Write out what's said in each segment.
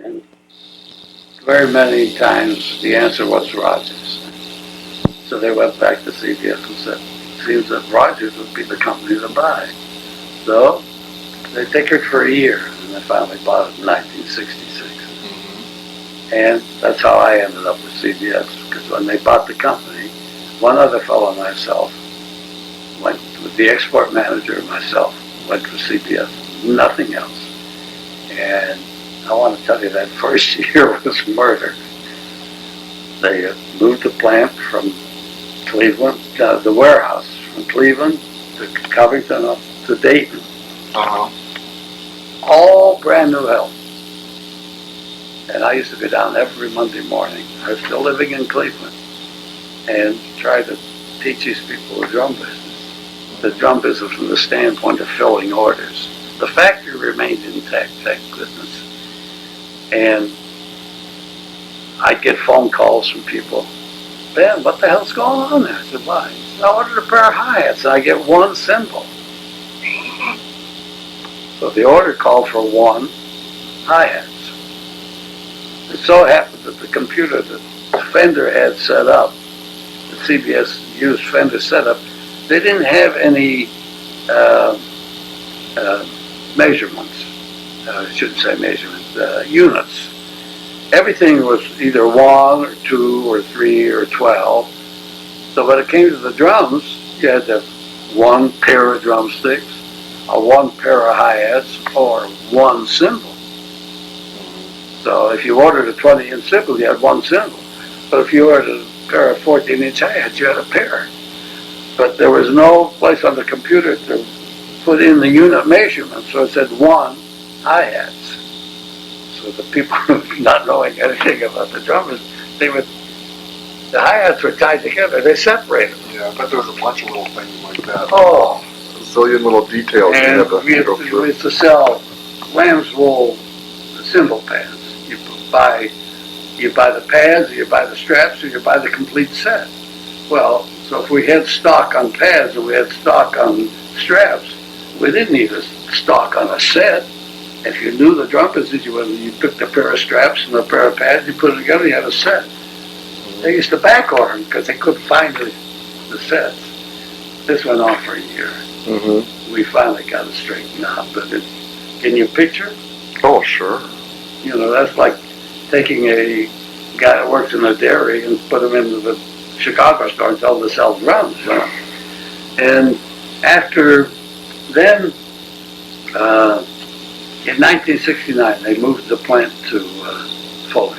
And very many times the answer was Rogers. So they went back to CBS and said, it seems that Rogers would be the company to buy. So they tickered for a year, and they finally bought it in 1966. And that's how I ended up with CBS, because when they bought the company, one other fellow and myself went with the export manager, myself, went for CBS, nothing else. And I want to tell you that first year was murder. They moved the plant from Cleveland, the warehouse from Cleveland to Covington up to Dayton. All brand new help. And I used to go down every Monday morning. I was still living in Cleveland and try to teach these people the drum business. The drum business from the standpoint of filling orders. The factory remained intact, thank goodness. And I'd get phone calls from people. Ben, what the hell's going on there? I said, why? I ordered a pair of hi-hats and I get one cymbal. So the order called for one hi-hats. It so happened that the computer that Fender had set up, the CBS used Fender setup, they didn't have any measurements. I shouldn't say measurements, units. Everything was either 1 or 2 or 3 or 12. So when it came to the drums, you had to have one pair of drumsticks, or one pair of hi-hats, or one cymbal. So if you ordered a 20-inch cymbal, you had one cymbal. But if you ordered a pair of 14-inch hi-hats, you had a pair. But there was no place on the computer to put in the unit measurement, so it said 1 hi-hats. So the people not knowing anything about the drummers, the hi-hats were tied together, they separated. Yeah, but there was a bunch of little things like that. Oh. A zillion little details you had to go through. We used to sell lamb's wool cymbal pads. You buy the pads, or you buy the straps, or you buy the complete set. Well, so if we had stock on pads and we had stock on straps, we didn't need a stock on a set. If you knew the drum business, you picked a pair of straps and a pair of pads, you put it together, you had a set. They used to back order them because they couldn't find the sets. This went on for a year. We finally got it straightened out. But can you picture? Oh, sure. You know, that's like taking a guy that works in a dairy and put him into the Chicago store and tell him to sell drums. You know? And after then, in 1969, they moved the plant to Foley.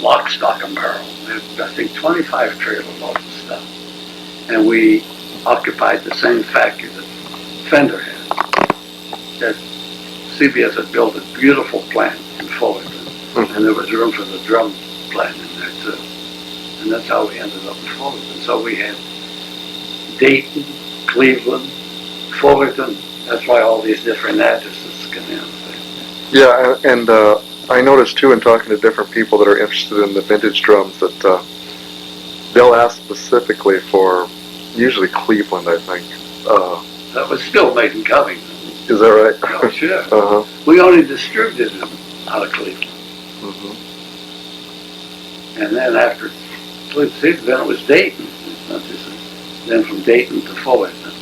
Lock, stock, and barrel. I think 25 trailer loads of stuff. And we occupied the same factory that Fender had. That CBS had built a beautiful plant in Fullerton, and there was room for the drum plant in there too. And that's how we ended up in Fullerton. So we had Dayton, Cleveland, Fullerton. That's why all these different addresses come in. Yeah, and I noticed too in talking to different people that are interested in the vintage drums that they'll ask specifically for usually Cleveland, I think. That was still made in Covington. Is that right? Oh, sure. We only distributed them out of Cleveland. And then after Cleveland, then it was Dayton. Then from Dayton to Fullerton.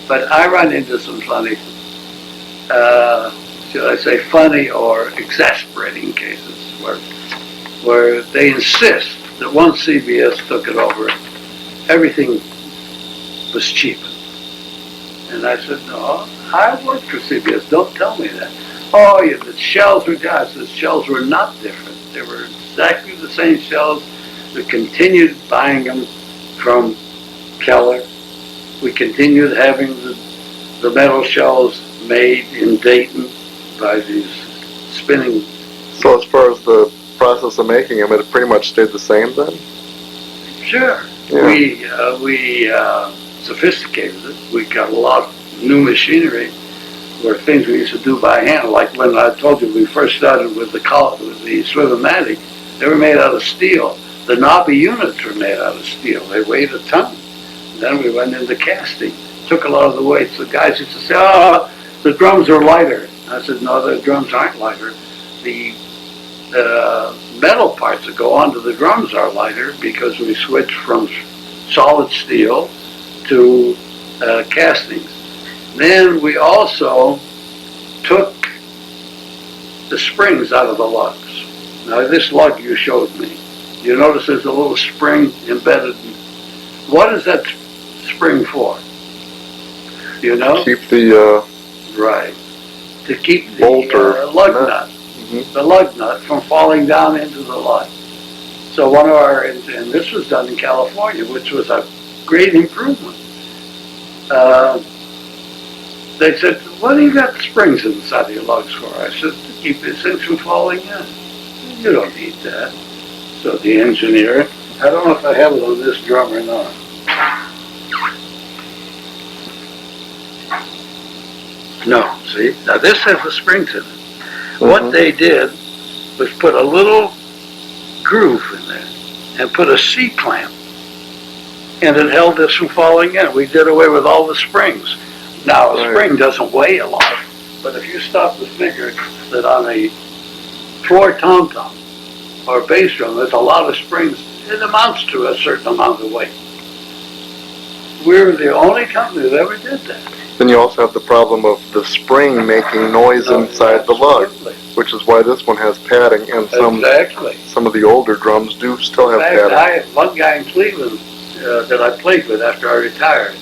But I run into some funny, should I say funny or exasperating cases where they insist that once CBS took it over, everything was cheaper. And I said, no, I worked for CBS, don't tell me that. Oh, yeah, the shells were just, the shells were not different. They were exactly the same shells. We continued buying them from Keller. We continued having the metal shells made in Dayton by these spinning. So as far as the process of making them, it pretty much stayed the same then? Sure. Yeah. We sophisticated it. We got a lot of new machinery where things we used to do by hand. Like when I told you we first started with the Swivomatic, they were made out of steel. The knobby units were made out of steel. They weighed a ton. Then we went into casting. Took a lot of the weight. So guys used to say, oh, the drums are lighter. I said, no, the drums aren't lighter. The metal parts that go onto the drums are lighter because we switched from solid steel to castings. Then we also took the springs out of the lugs. Now this lug you showed me, you notice there's a little spring embedded. What is that spring for? You know? Keep the right. To keep the lug nut, the lug nut from falling down into the lug. So one of our, and this was done in California, which was a great improvement. They said, what do you got springs inside of your lugs for? I said, to keep this thing from falling in. You don't need that. So the engineer, I don't know if I have it on this drum or not. No, see? Now this has the springs in it. What they did was put a little groove in there and put a C-clamp, and it held this from falling in. We did away with all the springs. Now, a spring doesn't weigh a lot, but if you stop to figure that on a floor tom-tom or bass drum, there's a lot of springs, it amounts to a certain amount of weight. We're the only company that ever did that. Then you also have the problem of the spring making noise inside the lug, which is why this one has padding, and some of the older drums do still have padding. I had one guy in Cleveland that I played with after I retired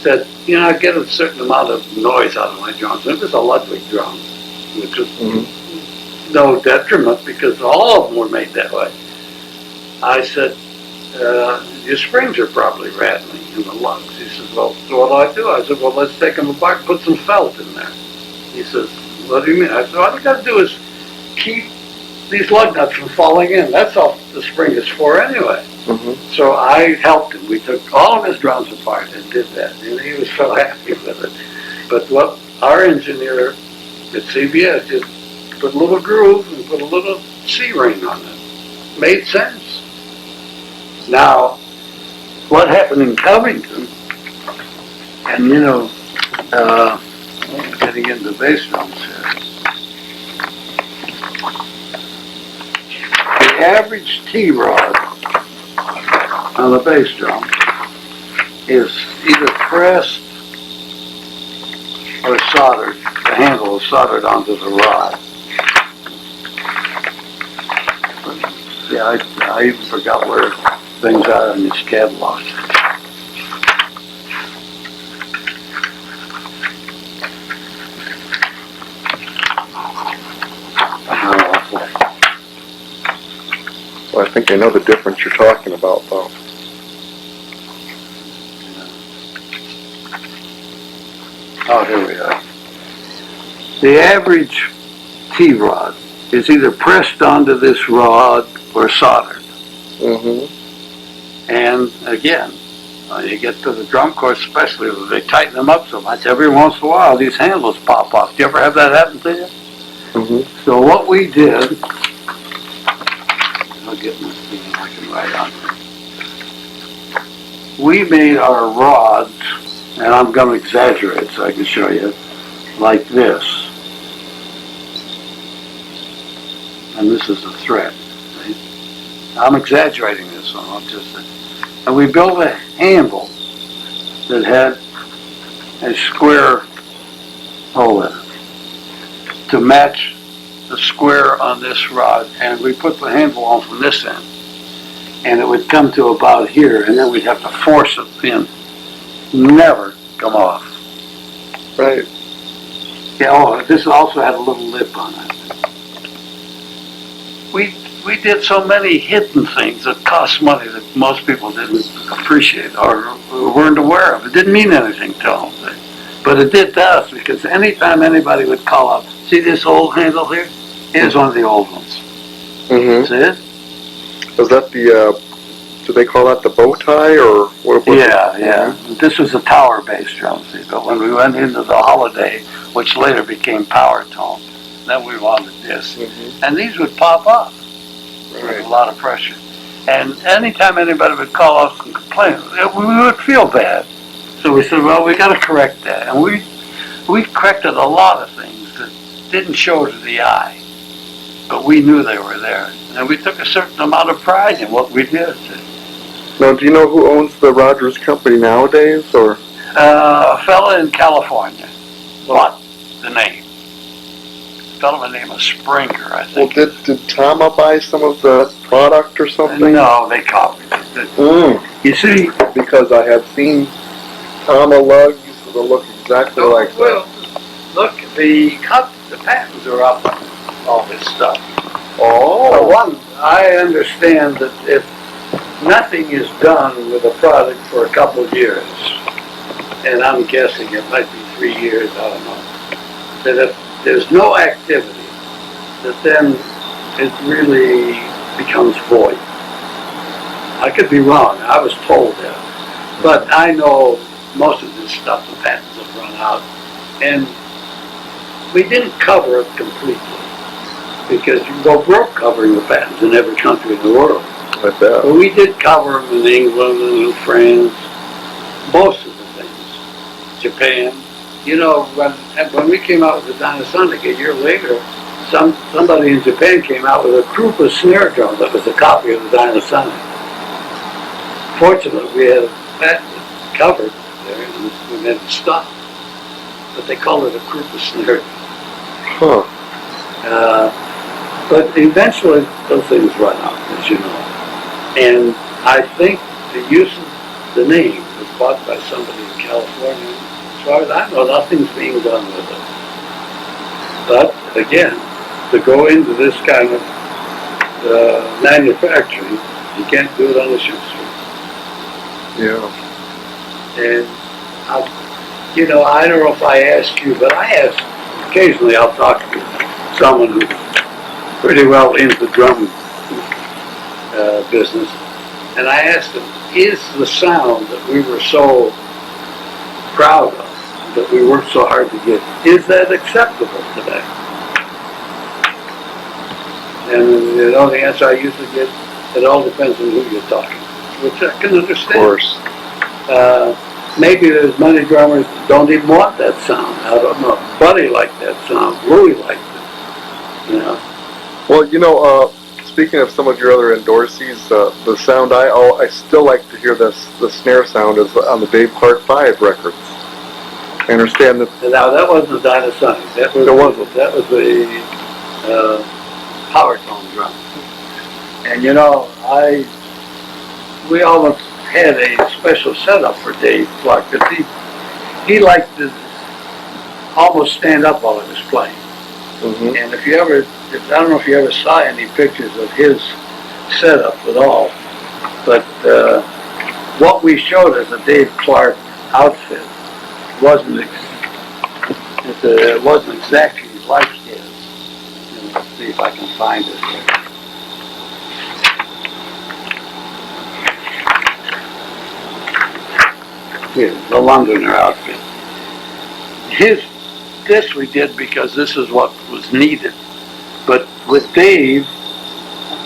said, you know, I get a certain amount of noise out of my drums. It was a Ludwig drum, which was no detriment because all of them were made that way. I said, your springs are probably rattling in the lugs. He says, well, so what do? I said, well, let's take them apart and put some felt in there. He says, what do you mean? I said, all you got to do is keep these lug nuts from falling in. That's all the spring is for anyway. So I helped him. We took all of his drums apart and did that, and he was so happy with it. But what our engineer at CBS just put a little groove and put a little C-ring on it. Made sense. Now, what happened in Covington, and you know, getting into bass drums here, the average T-rod on the bass drum is either pressed or soldered. The handle is soldered onto the rod. Yeah, I even forgot where things are in this catalog. Well, I think I know the difference you're talking about, though. Oh, here we are. The average T-rod is either pressed onto this rod or soldered. And again, when you get to the drum course, especially if they tighten them up so much, every once in a while these handles pop off. Do you ever have that happen to you? So what we did, I'll get my thing I can write on here. We made our rods, and I'm going to exaggerate so I can show you, like this. And this is a thread. Right? I'm exaggerating this one. And we built a handle that had a square hole in it to match the square on this rod, and we put the handle on from this end, and it would come to about here, and then we'd have to force it in. Never come off. Right. Yeah, oh, this also had a little lip on it. We did so many hidden things that cost money that most people didn't appreciate or weren't aware of. It didn't mean anything to them. But it did to us, because anytime anybody would call up, see this old handle here? Here's one of the old ones. See it? Was that the, do they call that the bow tie, or what was it? Yeah. This was a tower bass drum, see, but when we went into the Holiday, which later became Power Tone, then we wanted this. And these would pop up. With a lot of pressure. And anytime anybody would call us and complain, we would feel bad. So we said, well, we got to correct that. And we corrected a lot of things. that didn't show to the eye, but we knew they were there. And we took a certain amount of pride in what we did. Now, do you know who owns the Rogers Company nowadays, or? A fella in California bought the name. A fella by the name of Springer, I Well, think. did Tama buy some of the product or something? No, they copied it. You see, Because I have seen Tama lugs that look exactly like that. well, look, the patents are up on all this stuff. For Oh. one, I understand that if nothing is done with a product for a couple of years, and I'm guessing it might be 3 years, I don't know, that if there's no activity, that then it really becomes void. I could be wrong, I was told that. But I know most of this stuff, the patents have run out, and we didn't cover it completely, because you go broke covering the patents in every country in the world. I bet. But we did cover them in England and in France, most of the things. Japan. You know, when we came out with the Dynasonic a year later, somebody in Japan came out with a Krupa snare drum that was a copy of the Dynasonic. Fortunately, we had a patent covered there, and we had to stop. But they called it a Krupa snare drum. Huh. But eventually, those things run out, as you know. And I think the use of the name was bought by somebody in California. As far as I know, nothing's being done with it. But again, to go into this kind of manufacturing, you can't do it on the shoe street. Yeah. And you know, I don't know if I asked you, but I ask occasionally. I'll talk to someone who's pretty well into the drum business, and I asked him, is the sound that we were so proud of, that we worked so hard to get, is that acceptable today? And you know, the answer I usually get, it all depends on who you're talking to, which I can understand. Of course. Maybe there's many drummers that don't even want that sound. I don't know. Buddy liked that sound. Louie liked it. You know. Well, you know, speaking of some of your other Endorsees, the sound I still like to hear the snare sound is on the Dave Part 5 records. I understand that. Now that wasn't the Dynasonic. That was the power tone drum. And you know, we almost had a special setup for Dave Clark, because he liked to almost stand up while he was playing. Mm-hmm. And I don't know if you ever saw any pictures of his setup at all, but what we showed as a Dave Clark outfit wasn't exactly like his. Let's see if I can find it here. Here, the Londoner outfit. This we did because this is what was needed. But with Dave,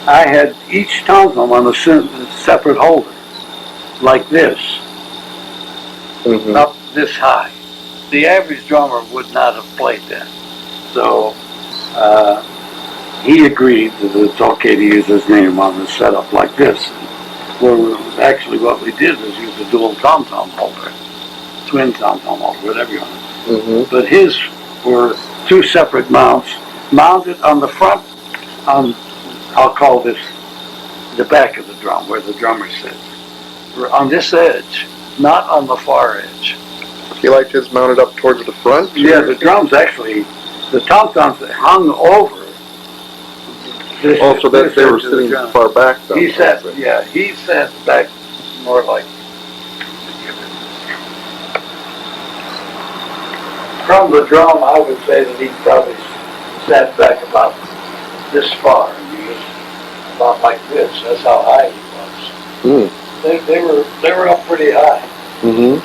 I had each tom-tom on a separate holder, like this, up this high. The average drummer would not have played that. So he agreed that it's okay to use his name on the setup like this. Actually, what we did was use a dual tom-tom holder, twin tom-tom holder, whatever you want. Mm-hmm. But his were two separate mounts, mounted on the front, I'll call this the back of the drum, where the drummer sits. On this edge, not on the far edge. He liked his mounted up towards the front? Yeah, the drums actually, the tom-toms hung over. So that they were sitting far back then. He sat back more like. From the drum, I would say that he probably sat back about this far. He was about like this. That's how high he was. They were up pretty high. Mm-hmm.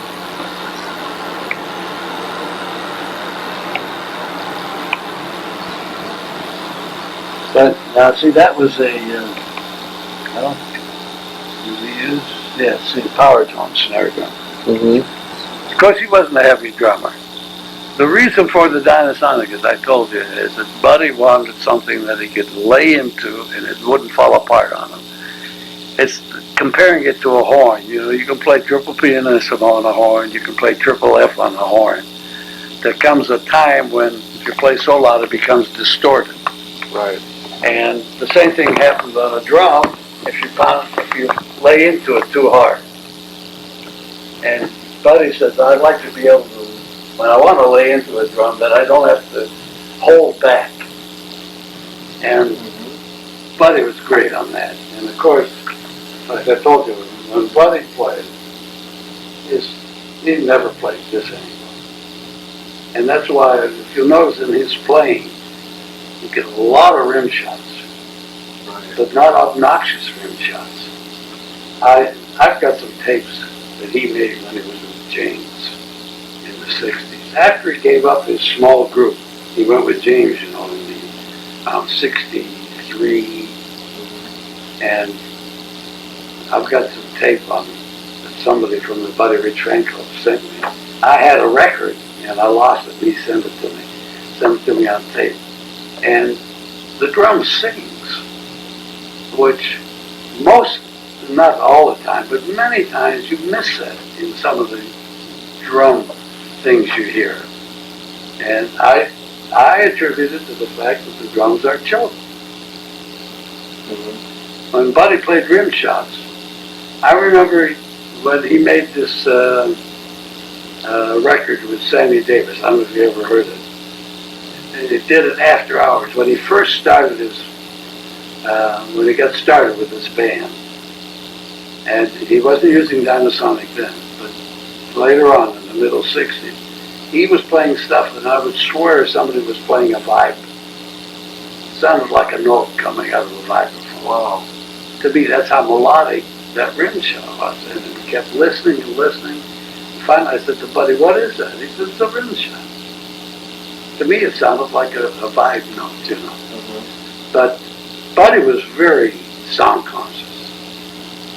But now, see, that was a, power tone snare drum. Mm-hmm. Of course, he wasn't a heavy drummer. The reason for the Dynasonic, as I told you, is that Buddy wanted something that he could lay into and it wouldn't fall apart on him. It's comparing it to a horn. You know, you can play triple pianissimo on a horn, you can play triple F on a horn. There comes a time when if you play so loud it becomes distorted. Right. And the same thing happens on a drum if you lay into it too hard. And Buddy says, I'd like to be able to, when I want to lay into a drum, that I don't have to hold back. And Buddy was great on that. And of course, like I told you, when Buddy played, he never played this anymore. And that's why, if you notice in his playing, you get a lot of rim shots, but not obnoxious rim shots. I've got some tapes that he made when he was with James in the 60s. After he gave up his small group, he went with James, you know, in the 63, and I've got some tape on that somebody from the Buddy Rich fan club sent me. I had a record, and I lost it, and he sent it to me on tape. And the drum sings, which most, not all the time, but many times you miss that in some of the drum things you hear. And I attribute it to the fact that the drums are choked. When Buddy played rim shots, I remember when he made this record with Sammy Davis. I don't know if you ever heard it. And he did it after hours. When he first started when he got started with this band, and he wasn't using Dynasonic then, but later on in the middle 60s, he was playing stuff that I would swear somebody was playing a vibe. It sounded like a note coming out of a vibraphone. Wow. To me, that's how melodic that rim shot was. And he kept listening and listening. Finally, I said to Buddy, what is that? He said, it's a rim shot. To me, it sounded like a vibe note, you know. But Buddy was very sound conscious,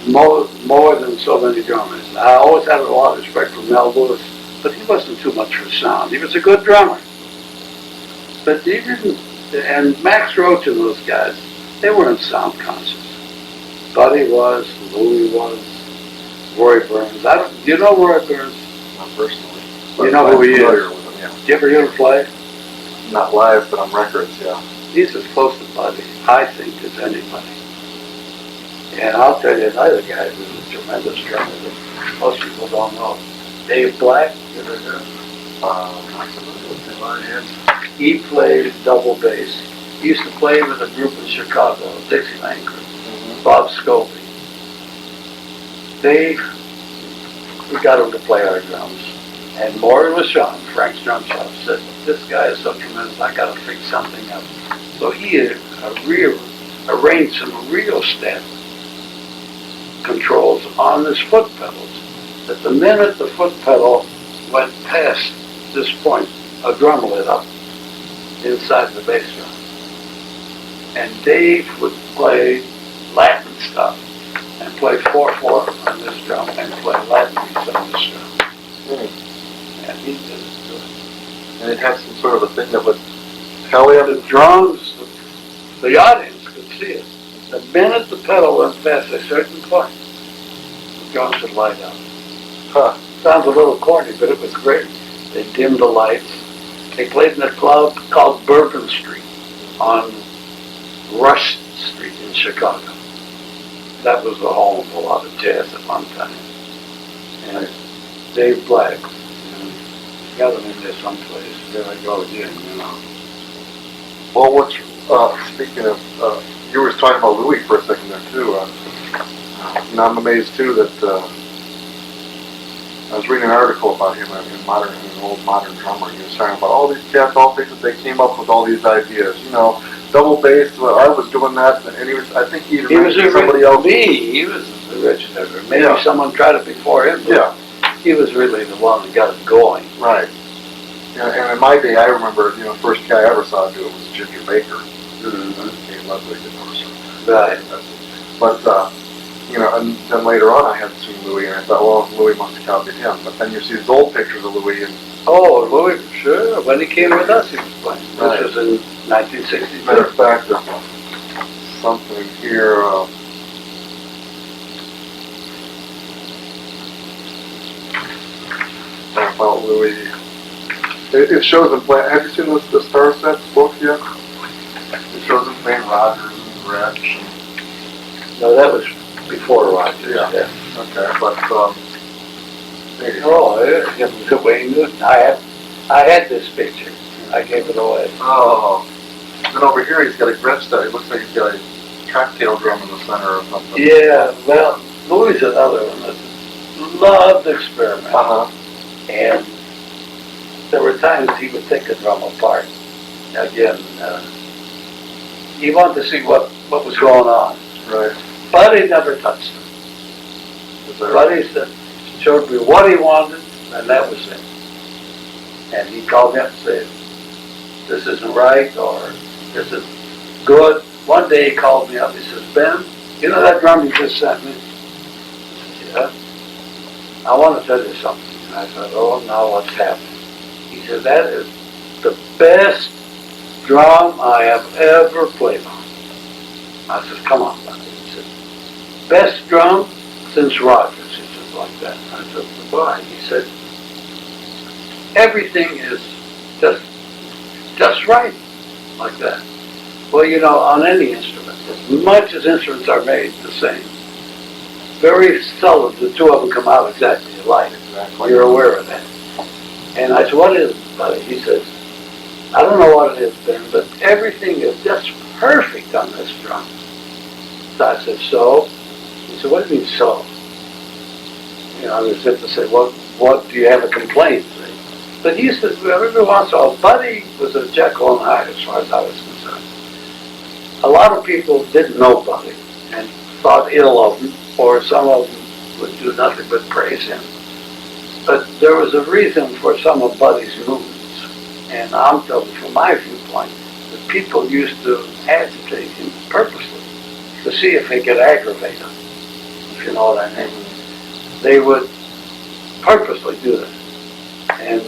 more than so many drummers. I always had a lot of respect for Mel Lewis, but he wasn't too much for sound. He was a good drummer. But he didn't, and Max Roach and those guys, they weren't sound conscious. Buddy was, Louie was, Roy Burns. Do you know Roy Burns? Not personally. You know who he is? With him, yeah. Did you ever hear him play? Not live, but on records, yeah. He's as close to Buddy, I think, as anybody. And I'll tell you another guy who's a tremendous drummer that most people don't know. Dave Black, you ever heard of him? He played double bass. He used to play with a group in Chicago, Dixieland group, Bob Scobie. We got him to play our drums. And Maury LaShawn, Frank's drum shop, said, this guy is so tremendous, I got to fix something up. So he arranged some real step controls on his foot pedals. That the minute the foot pedal went past this point, a drum lit up inside the bass drum. And Dave would play Latin stuff and play 4/4 on this drum and play Latin beats on this drum. And he did it good. And it had some sort of a thing that would tell you The drums, the audience could see it. The minute the pedal went past a certain point, the drums would light up. Sounds a little corny, but it was great. They dimmed the lights. They played in a club called Bourbon Street on Rush Street in Chicago. That was the home of a lot of jazz at one time. And Dave Black, got him in there someplace. There I go again, you know. Well, speaking of, you were talking about Louie for a second there too. And I'm amazed too that I was reading an article about him in an old modern drummer. He was talking about all these cats, all things that they came up with all these ideas. You know, double bass. Well, I was doing that, and he was. I think he was somebody else. He was the originator. Maybe someone tried it before him. Yeah. He was really the one that got it going. Right. And in my day, I remember, the first guy I ever saw do it was Ginger Baker. Ludwig Sr. Right. But, and then later on I had seen Louie, and I thought, well, Louie must have copied him. But then you see these old pictures of Louie, and oh, Louie, sure. but when he came with us, he was playing. Right. This was in 1962. Matter of fact, there's something here. About Louie. It shows him playing. Have you seen the Star Sets book yet? It shows him playing Rogers and Gretsch. No, that was before Rogers. Yeah. Okay, but The Wayne Newton. I had this picture. I gave it away. oh, then over here he's got a Gretsch that it looks like he's got a cocktail drum in the center or something. Yeah, well, Louie's another one that loved to experiment. And there were times he would take a drum apart. Again, he wanted to see what was going on. Right. Buddy never touched him. Buddy said, showed me what he wanted, and that was it. And he called me up and said, this isn't right, or this is good. One day he called me up, he says, Ben, you know that drum you just sent me? I said, yeah. I want to tell you something. And I said, oh, now what's happening? He said, that is the best drum I have ever played on. I said, come on, buddy. He said, best drum since Rogers. He said, like that. I said, why? He said, everything is just right, like that. Well, you know, on any instrument, as much as instruments are made the same, very seldom the two of them come out exactly alike. Exactly. You're aware of that. And I said, what is it, buddy? He says, I don't know what it is, Ben, but everything is just perfect on this drum. So I said, so? He said, what do you mean, so? You know, as if to say, what do you have a complaint? But he said, every once in a while, Buddy was a Jekyll and Hyde as far as I was concerned. A lot of people didn't know Buddy and thought ill of him, or some of them would do nothing but praise him. But there was a reason for some of Buddy's movements. And I'm telling you, from my viewpoint, that people used to agitate him purposely to see if they could aggravate him, if you know what I mean. They would purposely do that. And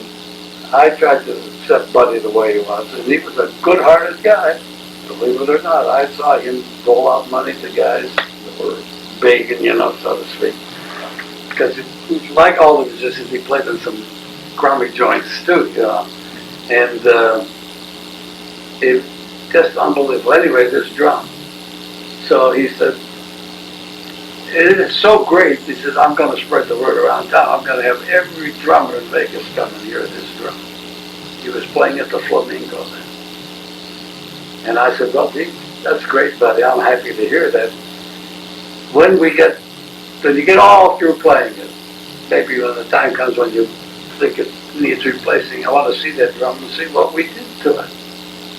I tried to accept Buddy the way he was, and he was a good-hearted guy, believe it or not. I saw him dole out money to guys that were begging, you know, so to speak. Because like all the musicians, he played in some crummy joints too, you know. And it's just unbelievable. Anyway, this drum. So he said, it is so great. He says, I'm going to spread the word around town. I'm going to have every drummer in Vegas come and hear this drum. He was playing at the Flamingo then. And I said, well, that's great, buddy. I'm happy to hear that. When you get all through playing it, maybe when the time comes when you think it needs replacing, I want to see that drum and see what we did to it.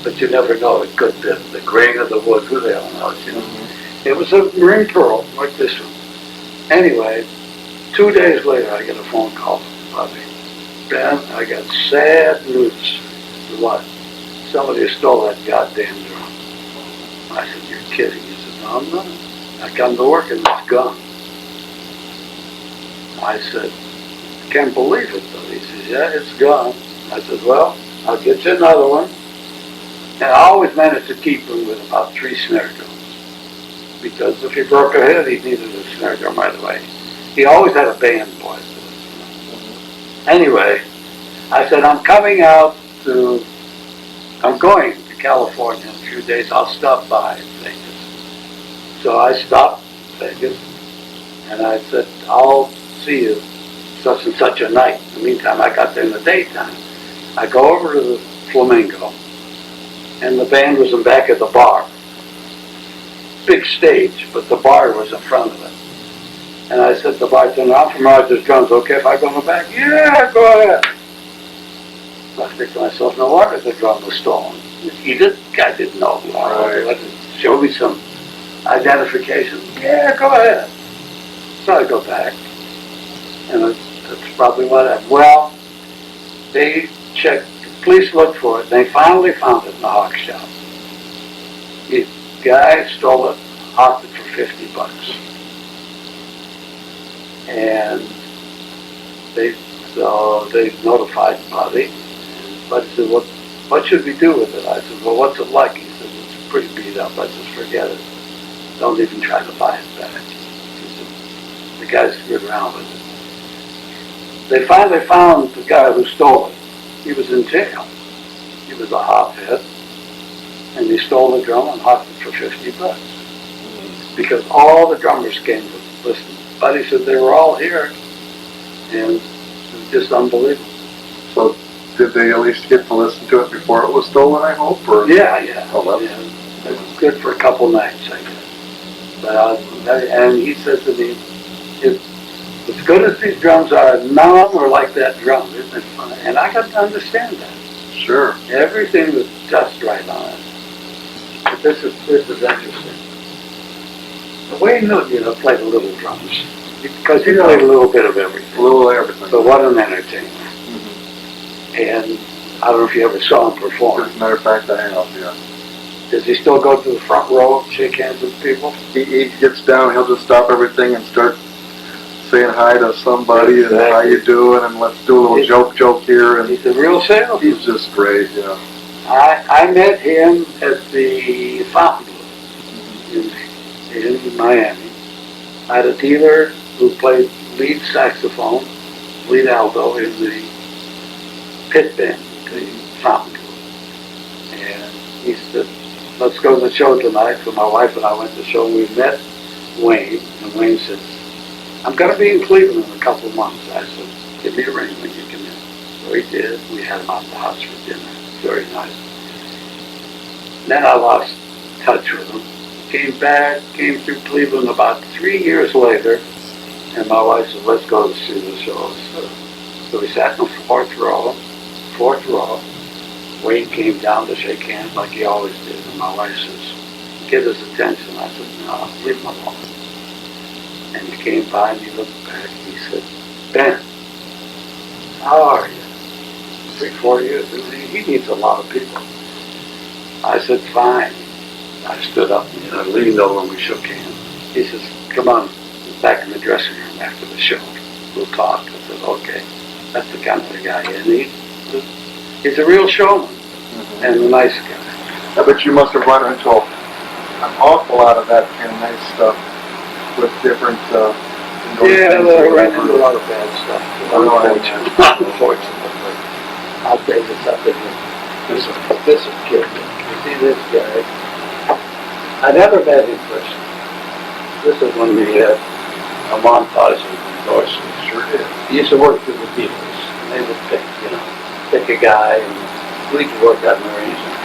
But you never know. It could be the grain of the wood. Who the hell knows, you know? It was a marine pearl, like this one. Anyway, 2 days later, I get a phone call from Buddy. Ben, I got sad news. What? Somebody stole that goddamn drum. I said, you're kidding. He said, no, I'm not. I come to work and it's gone. I said, I can't believe it, though. He says, yeah, it's gone. I said, well, I'll get you another one. And I always managed to keep him with about 3 snare drums. Because if he broke a head, he needed a snare drum right away. He always had a band boy. Anyway, I said, I'm going to California in a few days. I'll stop by in Vegas. So I stopped in Vegas, and I said, I'll see you such and such a night. In the meantime, I got there in the daytime. I go over to the Flamingo, and the band was in back of the bar. Big stage, but the bar was in front of it. And I said to the bartender, I'm from Rogers Drums, okay if I go in the back? Yeah, go ahead. So I think to myself, no wonder the drum was stolen. Guy didn't know. Right. Show me some identification. Yeah, go ahead. So I go back, and that's probably what happened. Well, they checked, the police looked for it, and they finally found it in the hawk shop. The guy stole it, hawked it for $50. And they notified Buddy. Buddy said, what should we do with it? I said, well, what's it like? He said, it's pretty beat up. I said, forget it. Don't even try to buy it back. He said, the guy screwed around with it. They finally found the guy who stole it. He was in jail. He was a hophead, and he stole the drum and hocked it for $50. Because all the drummers came to listen. Buddy said they were all here, and it was just unbelievable. So, did they at least get to listen to it before it was stolen, I hope? Or? Yeah. Oh, Yeah. It was good for a couple nights, I guess. But, and he said to me, as good as these drums are, none of them are like that drum, isn't it funny? And I got to understand that. Sure. Everything was just right on it. But this is interesting. Wayne Newton, played a little drums. Because he played a little bit of everything. A little of everything. So what an entertainer. And I don't know if you ever saw him perform. As a matter of fact, I have, yeah. Does he still go to the front row and shake hands with people? He gets down, he'll just stop everything and start saying hi to somebody and how you doing, and let's do a little joke here. And he's a real salesman. He's just great, yeah. I met him at the Fontainebleau in Miami. I had a dealer who played lead saxophone, lead alto in the pit band, the Fontainebleau. And he said, let's go to the show tonight. So my wife and I went to the show, and we met Wayne, and Wayne said, I'm going to be in Cleveland in a couple of months. I said, give me a ring when you come in. So he did. We had him out the house for dinner. Very nice. Then I lost touch with him. Came through Cleveland about 3 years later, and my wife said, let's go to see the show. So we sat in the fourth row. Wayne came down to shake hands like he always did, and my wife says, get his attention. I said, no, leave him alone. And he came by and he looked back and he said, Ben, how are you? 3-4 years. He needs a lot of people. I said, fine. I stood up and I leaned over and we shook hands. He says, come on, back in the dressing room after the show. We'll talk. I said, okay. That's the kind of guy. And he's a real showman and a nice guy. I bet you must have run into an awful lot of that kind of nice stuff with different yeah, I ran into a lot of bad stuff. Unfortunately. I'll tell you something. This is kid. You see this guy? I never met him personally. This is when we had a montage of Endorsees. Sure did. He used to work with the dealers. And they would pick a guy and we could work out an arrangement.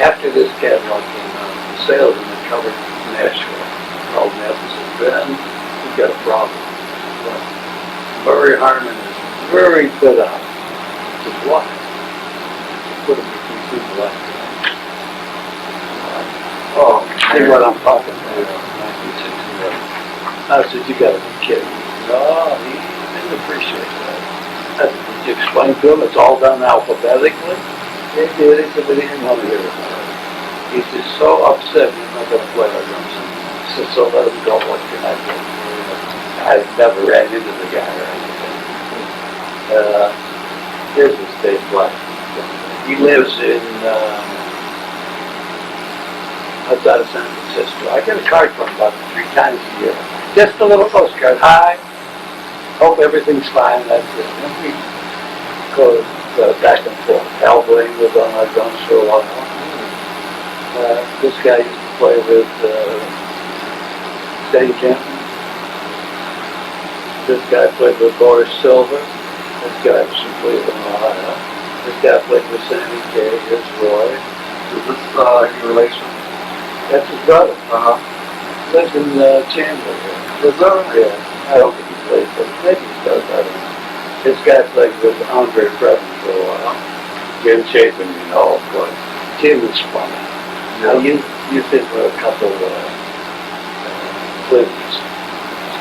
After this catalog came out, the salesman that covered Nashville called me up and said, Ben, you've got a problem. Well, Murray Harmon is very good on it. I said, what? Put him between two left. Oh, see what I'm talking about. 1968. I said, you gotta be kidding me. No, he didn't appreciate that. I said, did you explain to him it's all done alphabetically? He did. He said, but he didn't want to hear about it. He's just so upset he's not going to play our drums. He said, so let him go. What can I do? I never ran into the guy or anything. Here's his stage life. He lives in outside of San Francisco. I get a card from him about 3 times a year. Just a little postcard. Hi. Hope everything's fine. That's it. And we go back and forth. Al Blaine was on our drums for a while. This guy used to play with Dayton. This guy played with Boris Silver. This guy was from Cleveland, Ohio. This guy played with Sammy Kay. Here's Roy. Is this any relation? That's his brother. Uh-huh. Lives in Chandler here. Is that right? Yeah. I don't think he plays, but maybe he does. I don't know. This guy played with Andre Previn for a while. Jim Chapin, of course. Jim was fun. Yeah. I used him for a couple clips.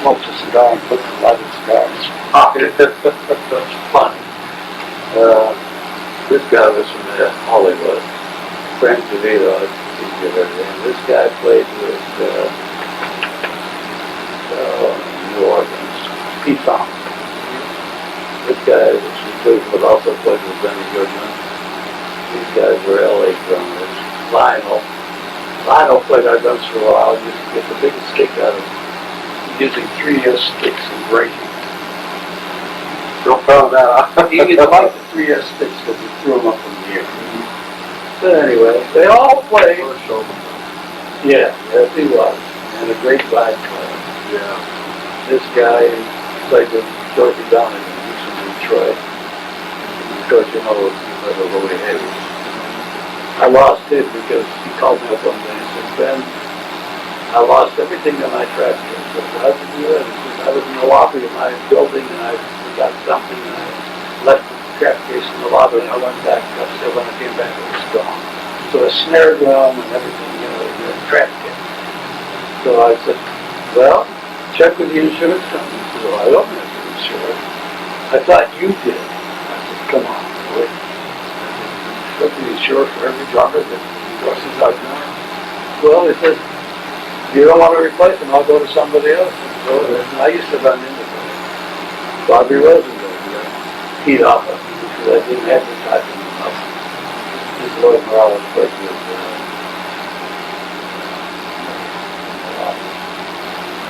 Smoked a cigar and put some lighted cigars. That's funny. This guy was from Hollywood. Frank DeVito, he did everything. This guy played with New Orleans. Pete Fountain. This guy was from Cleveland, but also played with Benny Goodman. These guys were LA drummers. Lionel played our drums for a while. He used to get the biggest kick out of using 3S sticks and breaking. Don't found that out. He didn't like the 3S sticks because he threw them up in the air. But anyway, they all played. Yeah, yes he was. And a great vibe player. Yeah. This guy played with Dorothy Donovan, who's from Detroit. Of course, you know, Louie Hayes. I lost him because he called me up one day and said, Ben, I lost everything in my trap case. I said, how did you do that? He said, I was in the lobby of my building and I forgot something and I left the trap case in the lobby and I went back upstairs. When I came back, it was gone. So a snare drum and everything, you know, in the trap case. So I said, well, check with the insurance company. He said, well, I don't have the insurance. I thought you did. I said, come on, boy. Should be insured for every drummer that endorses our drum. Well, he said, if you don't want to replace them, I'll go to somebody else. So I used to run into them. Bobby Rosenberg, Pete Alpha, because I didn't advertise him enough. His Lloyd Morales played with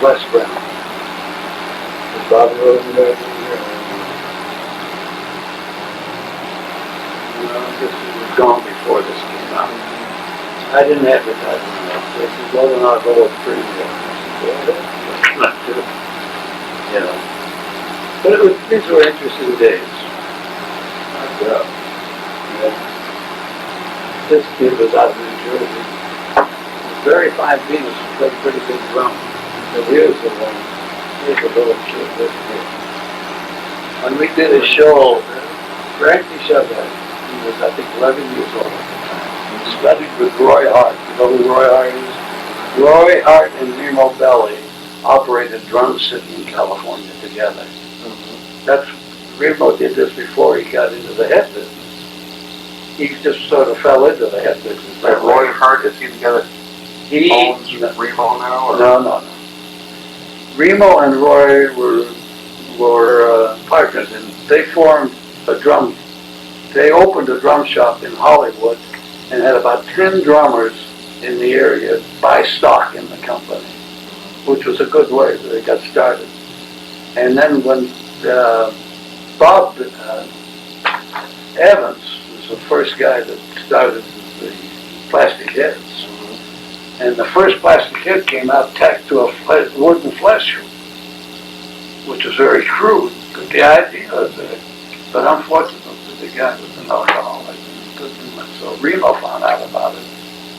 Les Brown. Was Bobby Rosenberg in here? This was gone before this came out. I didn't advertise it enough. They said, well, then I'll go with premium. I said, well, that's not true. You know. But these were interesting days. Yeah. This kid was out of New Jersey. Very fine Venus, played a pretty big drum. So here's the one. Here's the little kid right here. When we did a show, Frankie Chevette, he was, I think, 11 years old at the time. He studied with Roy Harte. You know who Roy Harte is? Roy Harte and Remo Belli operated Drum City in California together. That's, Remo did this before he got into the head business. He just sort of fell into the head business. Like Roy Harte, is he the guy that owns Remo now? Or? No. Remo and Roy were partners, and they formed a drum. They opened a drum shop in Hollywood and had about 10 drummers in the area buy stock in the company, which was a good way that they got started. And then when Bob Evans was the first guy that started the plastic heads. And the first plastic head came out tacked to a wooden flesh hook, which was very crude. But the idea was that, but unfortunately, the guy was an alcoholic and couldn't do much. So Remo found out about it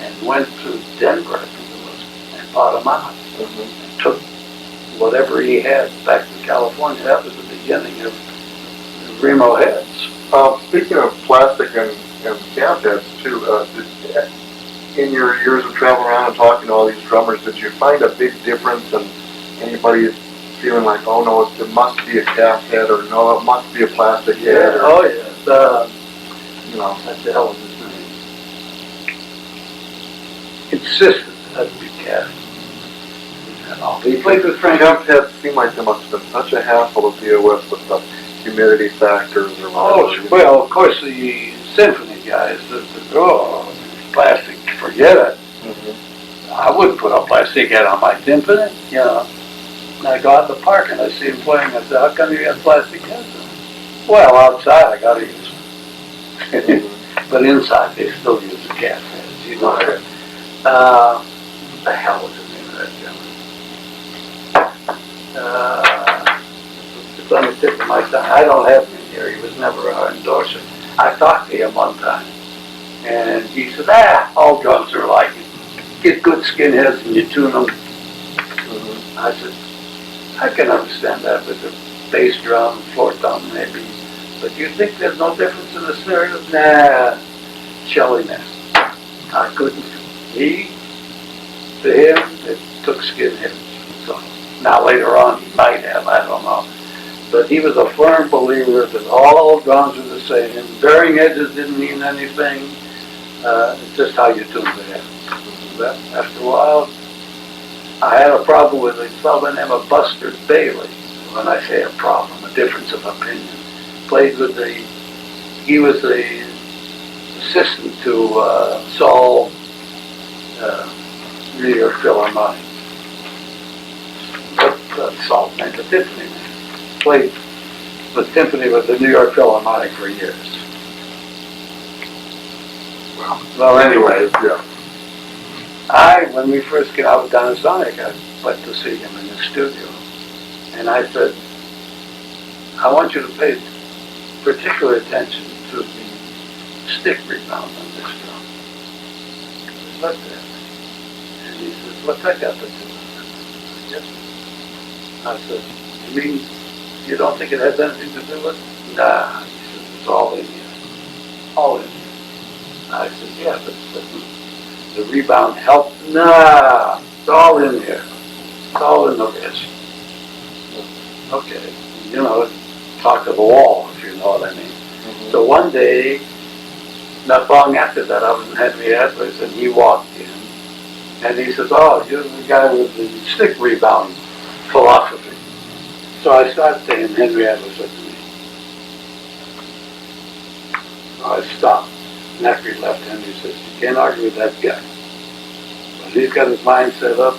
and went to Denver and bought them out. And took whatever he had back to California. That was the beginning of Remo heads. Speaking of plastic and calf heads too, in your years of traveling around and talking to all these drummers, did you find a big difference in anybody feeling like, oh no, it must be a calf head, or no, it must be a plastic head? Or, oh yes. You know, what the hell was his name? Insisted that it be calf. He played with Frank. Calf heads seem like they must have been such a hassle to deal with the humidity factors or whatever. Well, of course, the symphony guys, plastic, forget it. I wouldn't put a plastic head on my timpani, you know. And I go out in the park and I see him playing. I said, how come you got plastic heads on? Well, outside I got to use them. But inside they still use the calf heads, you know. What the hell was the name of that gentleman? It's on the tip of my tongue. I don't have him here. He was never our endorser. I talked to him one time. And he said, all drums are like it. Get good skinheads and you tune them. I said, I can understand that with the bass drum, floor thumb maybe. But you think there's no difference in the snare? Nah, shelliness. I couldn't. To him, it took skinheads. So now later on he might have, I don't know. But he was a firm believer that all drums are the same. Bearing edges didn't mean anything. It's just how you tune the head. After a while, I had a problem with a fellow named Buster Bailey. When I say a problem, a difference of opinion. He was the assistant to Saul New York Philharmonic. Saul named the Tiffany. Played with Tiffany with the New York Philharmonic for years. Well, anyway, yeah. when we first came out with Dynasonic, I went to see him in the studio, and I said, I want you to pay particular attention to the stick rebound on this drum. I looked at it, and he says, what's that got to do with it? Yes. I said, you mean you don't think it has anything to do with it? Nah, he says, it's all in here. All in here. I said, yeah, but the rebound helped? Nah, it's all in here. It's all in the wrist. Okay, you know, talk to the wall, if you know what I mean. Mm-hmm. So one day, not long after that, I was in Henry Adler's, and he walked in, and he says, oh, you're the guy with the stick rebound philosophy. So I started saying, Henry Adler said to me. So I stopped. And after he left, Henry says, you can't argue with that guy. When he's got his mind set up,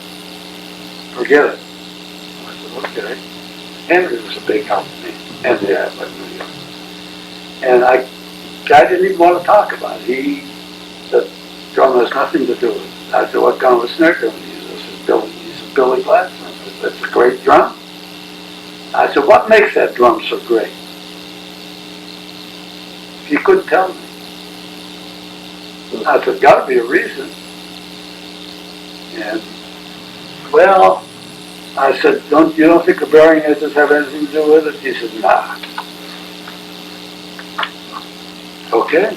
forget it. I said, okay. Henry was a big help to me. Henry Adler, New York. And I didn't even want to talk about it. He said, drum has nothing to do with it. I said, what kind of a snare drum do you use? I said, Billy. He said, Billy Gladstone. I said, that's a great drum. I said, what makes that drum so great? He couldn't tell me. I said, got to be a reason. And, well, I said, you don't think the bearing edges have anything to do with it? He said, nah. Okay.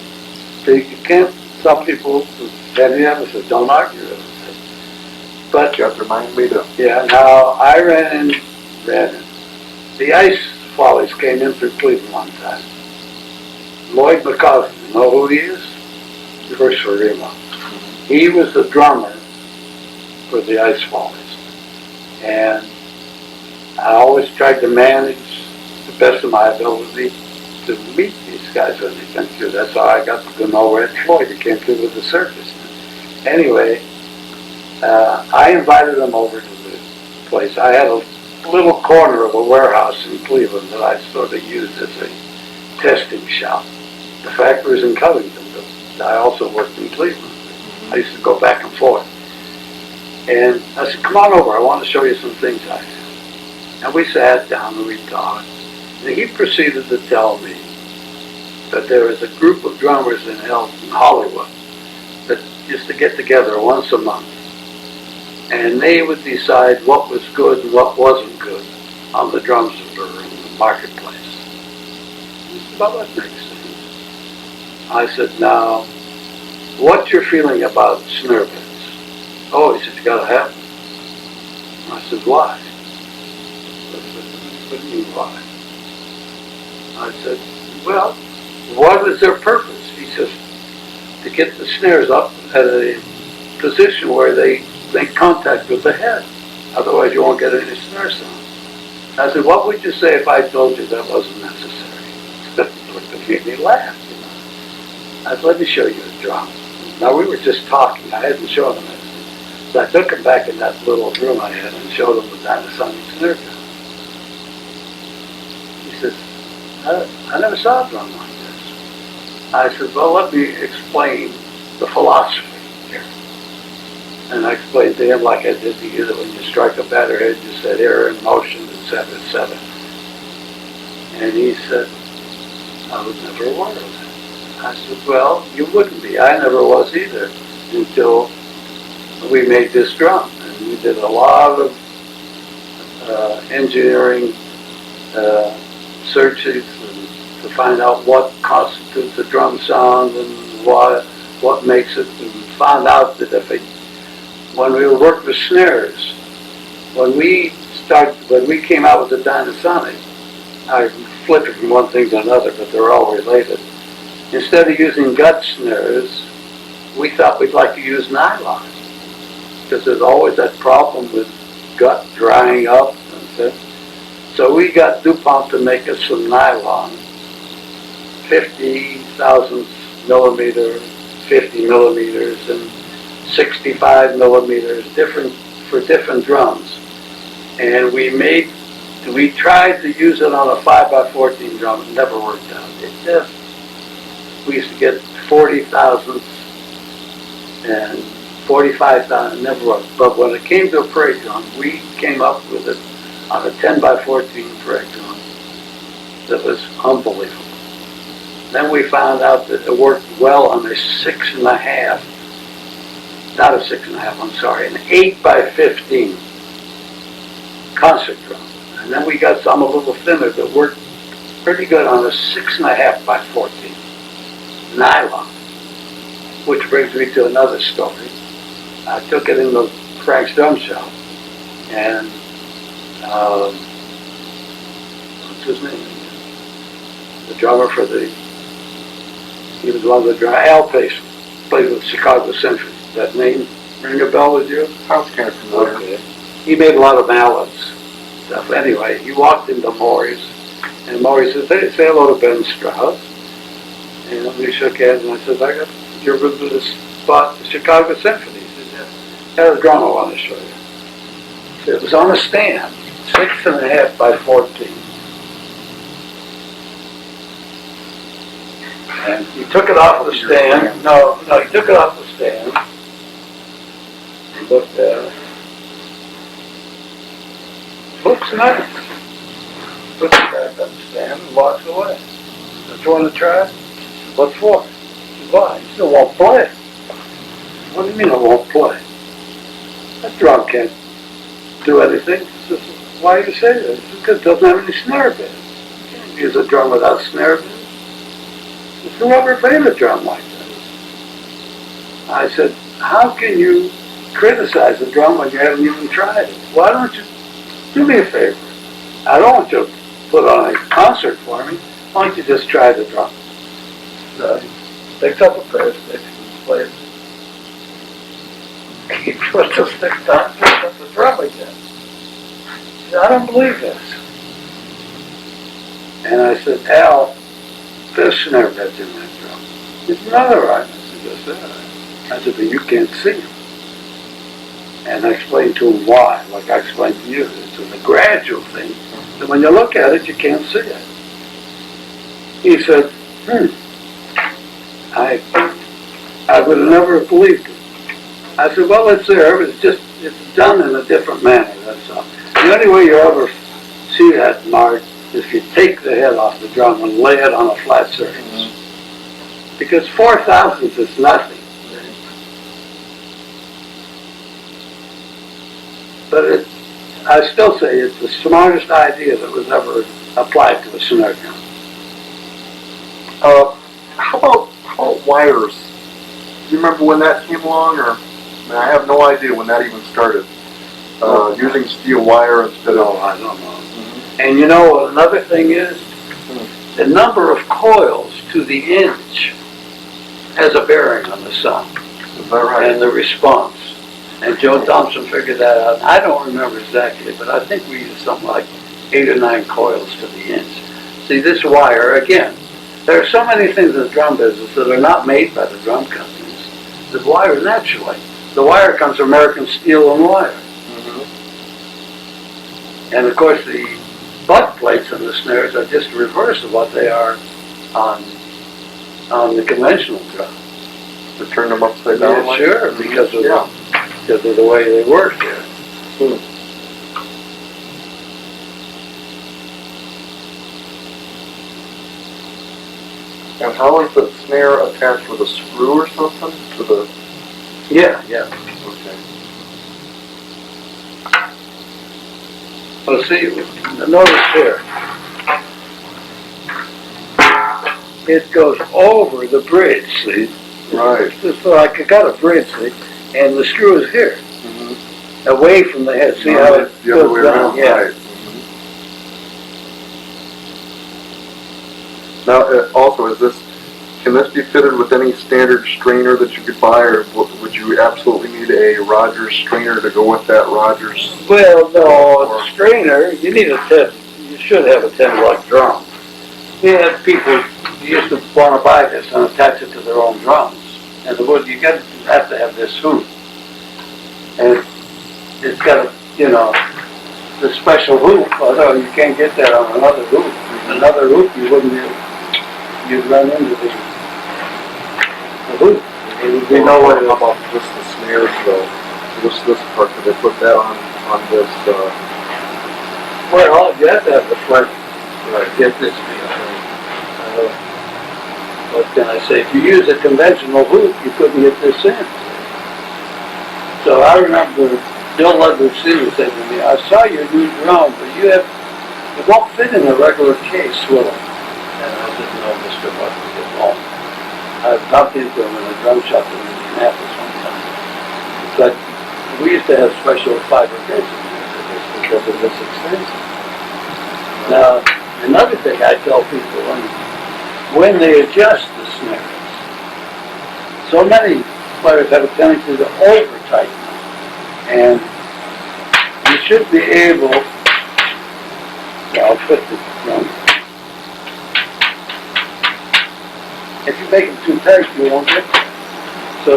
So you can't tell people, Henry Adler said, don't argue with it. But, You have to remind me to. yeah, now I ran in. The Ice Follies came in through Cleveland one time. Lloyd McCausland, you know who he is? He works for Remo. He was the drummer for the Ice Follies. And I always tried to manage the best of my ability to meet these guys when they came through. That's how I got to know Red Floyd. He came through with the circus. Anyway, I invited them over to the place. I had a little corner of a warehouse in Cleveland that I sort of used as a testing shop. The factory was in Covington, but I also worked in Cleveland. I used to go back and forth. And I said, come on over, I want to show you some things I have. And we sat down and we talked. And he proceeded to tell me that there was a group of drummers in Hollywood that used to get together once a month. And they would decide what was good and what wasn't good on the drums that were in the marketplace. He said, well, that makes sense. I said, now, what's your feeling about snare bits? Oh, he said, you gotta have them. I said, why? What do you mean, why? I said, well, what is their purpose? He says, to get the snares up at a position where they make contact with the head. Otherwise you won't get any snare sound. I said, what would you say if I told you that wasn't necessary? He looked at me and he laughed. You know? I said, let me show you a drum. Now we were just talking. I hadn't shown him anything. So I took him back in that little room I had and showed him the Dynasonic snare drum. He says, I never saw a drum like this. I said, well, let me explain the philosophy here. And I explained to him, like I did to you, that when you strike a batter head, you set air in motion, etc., etc. And he said, I was never aware of that. I said, well, you wouldn't be. I never was either until we made this drum. And we did a lot of engineering searches to find out what constitutes a drum sound and what makes it, and found out that when we worked with snares, when we came out with the Dynasonic, I flipped it from one thing to another, but they're all related. Instead of using gut snares, we thought we'd like to use nylon, because there's always that problem with gut drying up and stuff. So we got DuPont to make us some nylon, 50 thousandths millimeter, 50 millimeters, and 65 millimeters, different for different drums. And we tried to use it on a 5x14 drum. It never worked out. It just, we used to get 40 thousandths and 45,000, never worked. But when it came to a parade drum, we came up with it on a 10x14 parade drum that was unbelievable. Then we found out that it worked well on a 6.5, not a 6.5, I'm sorry, an 8x15 concert drum. And then we got some a little thinner that worked pretty good on a 6.5x14 nylon. Which brings me to another story. I took it in the Frank's drum shop, and what's his name? The drummer for he was one of the drummers, Al Pace, played with Chicago Symphony. That name ring a bell with you? Sounds kind of familiar. Okay. He made a lot of ballads stuff. Anyway, he walked into Maury's, and Maury said, "Hey, say hello to Ben Strauss." And we shook hands, and I said, "You're going to do this spot, the Chicago Symphony." He said, "Yeah. Got a drum I want to show you." So it was on a stand, 6.5x14. And he took it off the stand. No, he took it off the stand. He looked at it. Looks nice. Puts it back on the stand and walks away. "Don't you want to try it?" "What for?" "Why? He still won't play." "What do you mean it won't play? That drum can't do anything." He says, "Why do you say that?" He says, "Because it doesn't have any snare bed. You can't use a drum without snare bed." He said, "Whoever made a drum like that?" I said, "How can you criticize a drum when you haven't even tried it? Why don't you do me a favor? I don't want you to put on a concert for me. Why don't you just try the drum?" So he picks up a pair of sticks and plays. He puts the sticks down and picks up the drum again. He said, "I don't believe this." And I said, "Al, there's snare beds in that drum." He said, "No, they're right." I said, "Yes, they are." I said, "But you can't see them." And I explained to him why, like I explained to you. It's a gradual thing. And when you look at it, you can't see it. He said, I would have never believed it. I said, "Well, it's there. It's done in a different manner, that's all. The only way you ever see that, Mark, is if you take the head off the drum and lay it on a flat surface. Because 4 thousandths is nothing. But I still say it's the smartest idea that was ever applied to a snare drum. How about wires? Do you remember when that came along, or I have no idea when that even started? Using steel wire instead of... I don't know. And you know what another thing is? The number of coils to the inch has a bearing on the sound. Is that right? And the response. And Joe Thompson figured that out. I don't remember exactly, but I think we used something like 8 or 9 coils to the inch. See, this wire, again, there are so many things in the drum business that are not made by the drum companies. The wire, naturally. The wire comes from American Steel and Wire. And of course, the butt plates on the snares are just the reverse of what they are on the conventional drum. To turn them upside down? Yeah, sure, because of the way they work here. And how is the snare attached with a screw or something to the... Yeah. Okay. Well, see, notice here. It goes over the bridge, see? Right. It's like I got a bridge, see? And the screw is here. Away from the head. See how it the other way goes down? around? Yeah. Right. Now, also, can this be fitted with any standard strainer that you could buy, or would you absolutely need a Rogers strainer to go with that Rogers? Well, no, a strainer, you should have a 10-lug drum. We had people you used to want to buy this and attach it to their own drums. And the wood, you have to have this hoop. And it's got a, the special hoop, although you can't get that on another hoop. Another hoop, you'd run into the hoop. You know what about just the snares though? Just this part, could they put that on this, Well, you have to have the front, get this behind. What can I say? If you use a conventional hoop, you couldn't get this in. So I remember Ludwig Sr said to me, I saw your new drum, but it won't fit in a regular case, will it? And I didn't know Mr. Ludwig at all. I bumped into him in a drum shop in Indianapolis one time. But we used to have special fiber cases for this because it was expensive. Now, another thing I tell people, when they adjust the snares, so many players have a tendency to over-tighten them. And you should be able, I'll put the drum. If you make them too tight, you won't get them. So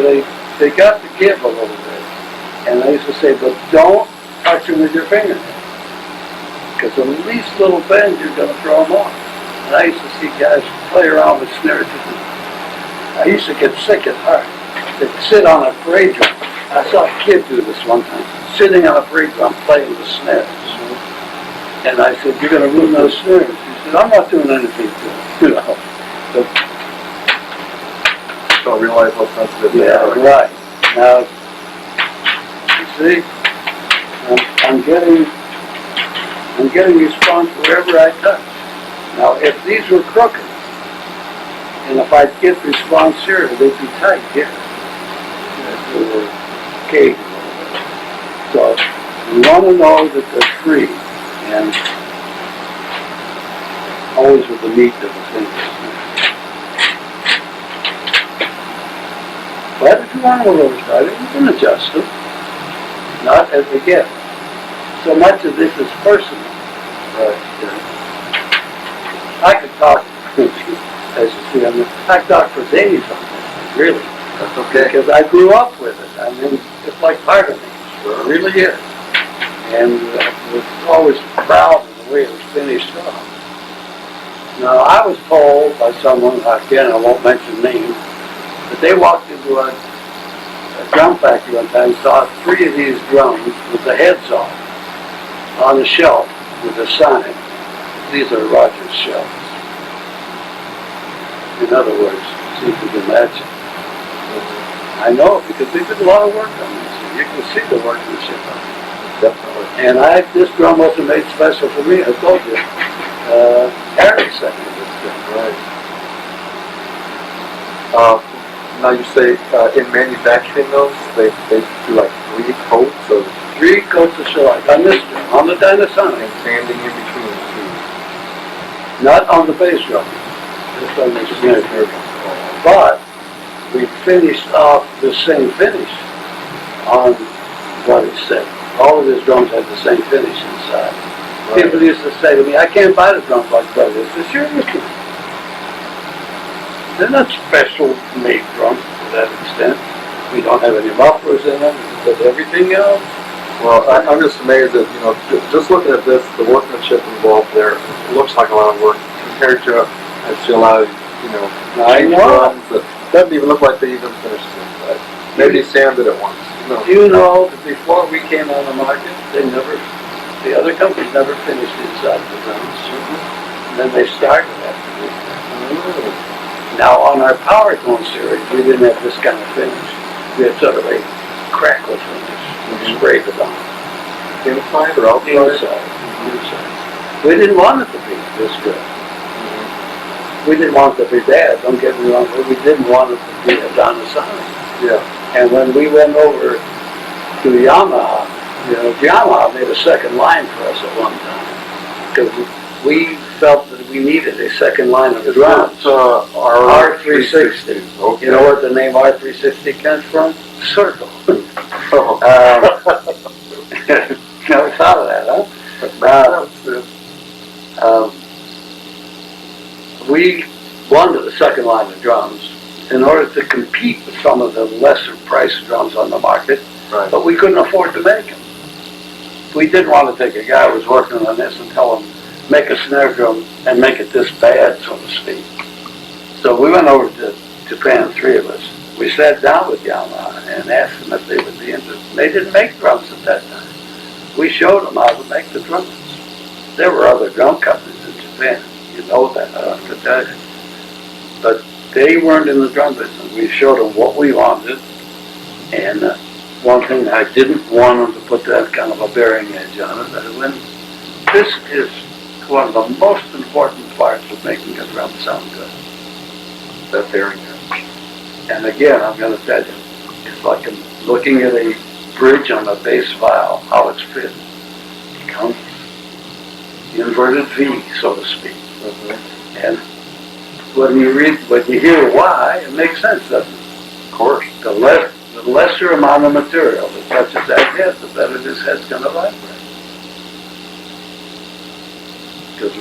they got to give a little bit. And I used to say, but don't touch them with your fingernails. Because the least little bend, you're going to throw them off. And I used to see guys play around with snares. I used to get sick at heart. They'd sit on a parade drum. I saw a kid do this one time, sitting on a parade drum playing with snares. And I said, you're going to ruin those snares. He said, I'm not doing anything to them. So, don't realize how sensitive they yeah, are. right. Now, you see, I'm getting response wherever I touch. Now, if these were crooked, and if I'd get response here, they'd be tight here. If they were caged a little bit. So, you want to know that they're free, and always with the meat of the fingers. But if you want a little tighter, you can adjust them. Not as a gift. So much of this is personal. I could talk, as you see, I could talk for days on this, really. That's okay. Because I grew up with it. I mean, it's like part of me. It really is. And I was always proud of the way it was finished off. Now, I was told by someone, again, I won't mention names, but they walked into a drum factory one time and saw 3 of these drums with the heads off on the shelf with a sign. These are Rogers shelves. In other words, see if you can match it. I know it because they did a lot of work on this. You can see the workmanship on it. Definitely. And this drum wasn't made special for me, I told you. Harry sent me this drum. Right. Now you say in manufacturing those, they do like 3 coats of 3 coats of shellac on this drum, on the Dynasonic. and sanding in between the 2. Not on the bass drum, just on the snare drum. But we finished off the same finish on what he said. All of his drums had the same finish inside. Right. People used to say to me, I can't buy the drums like that. I said, sure you can. They're not special made drums to that extent. We don't have any mufflers in them, but everything else. Well, I'm just amazed that, just looking at this, the workmanship involved there, it looks like a lot of work compared to, I see a lot of, I know. drums that doesn't even look like they even finished the inside. Maybe sanded it once. You know that before we came on the market, the other companies never finished inside the drums. And then they started after this. Now on our power tone series, we didn't have this kind of finish. We had sort of a crackle finish. We sprayed it on. Inside or outside? Inside. We didn't want it to be this good. We didn't want it to be bad, don't get me wrong, but we didn't want it to be a Dynasonic. Yeah. And when we went over to Yamaha, Yamaha made a second line for us at one time. Because we felt that we needed a second line of drums. R360. Okay. You know where the name R360 comes from? Circle. Never thought of that, huh? one to the second line of drums in order to compete with some of the lesser priced drums on the market, Right. but we couldn't afford to make them. We didn't want to take a guy who was working on this and tell him, make a snare drum and make it this bad, so to speak. So we went over to Japan, 3 of us. We sat down with Yamaha and asked them if they would be interested. They didn't make drums at that time. We showed them how to make the drums. There were other drum companies in Japan. You know that, I don't have to tell you. But they weren't in the drum business. We showed them what we wanted. And one thing I didn't want them to put that kind of a bearing edge on it. This is one of the most important parts of making a drum sound good. That bearing edge. And again, I'm going to tell you, it's like looking at a bridge on a bass viol, how it's fit. It comes inverted V, so to speak. Mm-hmm. And when you hear why, it makes sense, doesn't it? Of course. The lesser amount of material that touches that head, the better this head's going to vibrate. Because,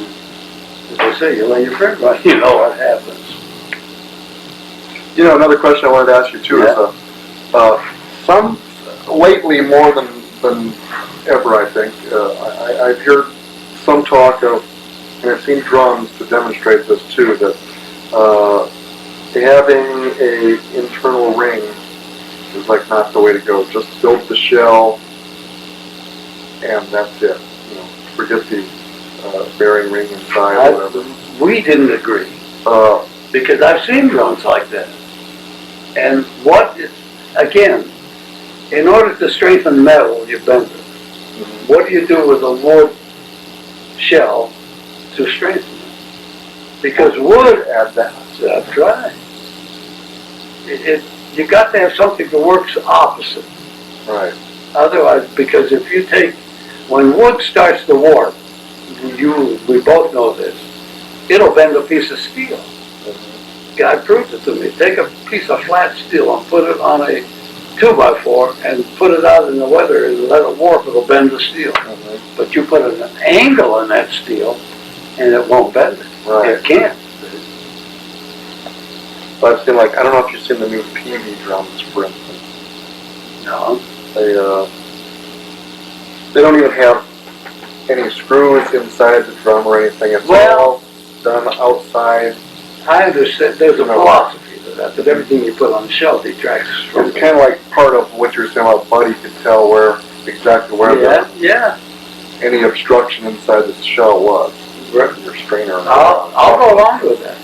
as I say, you lay your finger on, you know what happens. You know, another question I wanted to ask you too is, some lately more than ever, I think, I've heard some talk of, and I've seen drums to demonstrate this too, that having a internal ring is like not the way to go. Just build the shell, and that's it. You know, forget the bearing ring inside or whatever. We didn't agree because I've seen drums like that. And again, in order to strengthen metal, you bend it. Mm-hmm. What do you do with a wood shell to strengthen it? Because wood adds that. That's right. You got to have something that works opposite. Right. Otherwise, because if you when wood starts to warp, we both know this, it'll bend a piece of steel. God proved it to me. Take a piece of flat steel and put it on a 2x4 and put it out in the weather and let it warp, it'll bend the steel. Mm-hmm. But you put an angle in that steel and it won't bend it. Right. It can't. But I've seen, like, I don't know if you've seen the new PV drums, for instance. No. They don't even have any screws inside the drum or anything. It's all done outside. I understand. There's a philosophy to that everything you put on the shelf detracts from it's kind of like part of what you're saying about Buddy could tell exactly where any obstruction inside the shell was. Your strainer. I'll go along with that.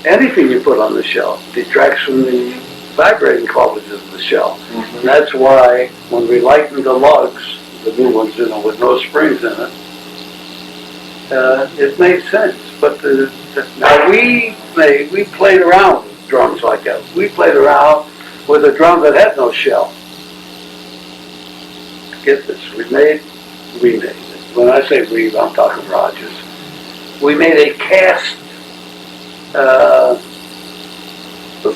Anything you put on the shell detracts from the vibrating qualities of the shell. Mm-hmm. And that's why when we lightened the lugs, the new ones, with no springs in it, it made sense. But now we played around with drums like that. We played around with a drum that had no shell. Get this, we made it. When I say we, I'm talking Rogers. We made a cast, the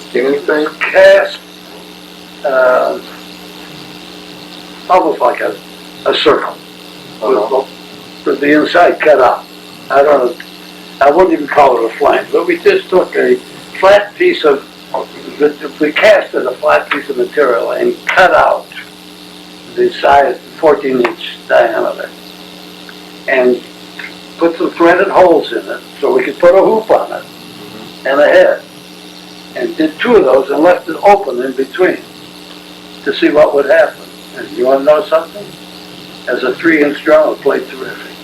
skinny thing? Cast, almost like a circle. With the inside cut out. I wouldn't even call it a flange, but we just took a flat piece of, we casted a flat piece of material and cut out the size, 14-inch diameter, and put some threaded holes in it so we could put a hoop on it and a head, and did 2 of those and left it open in between to see what would happen. And you want to know something? As a 3-inch drum, it played terrific.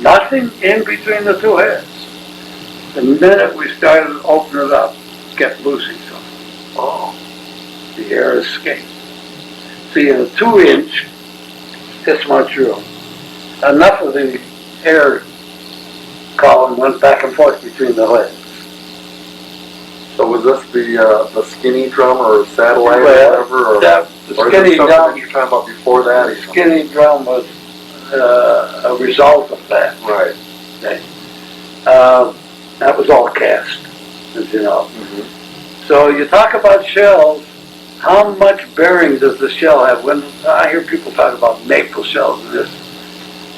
Nothing in between the 2 heads. The minute we started to open it up, it kept losing something. The air escaped. See, in a 2-inch, this much room, enough of the air column went back and forth between the legs. So was this the skinny drum or satellite or whatever? Or the skinny drum that you're talking about before that? The skinny drum was a result of that. Right. Okay. That was all cast, as you know. Mm-hmm. So you talk about shells. How much bearing does the shell have? When I hear people talk about maple shells and this,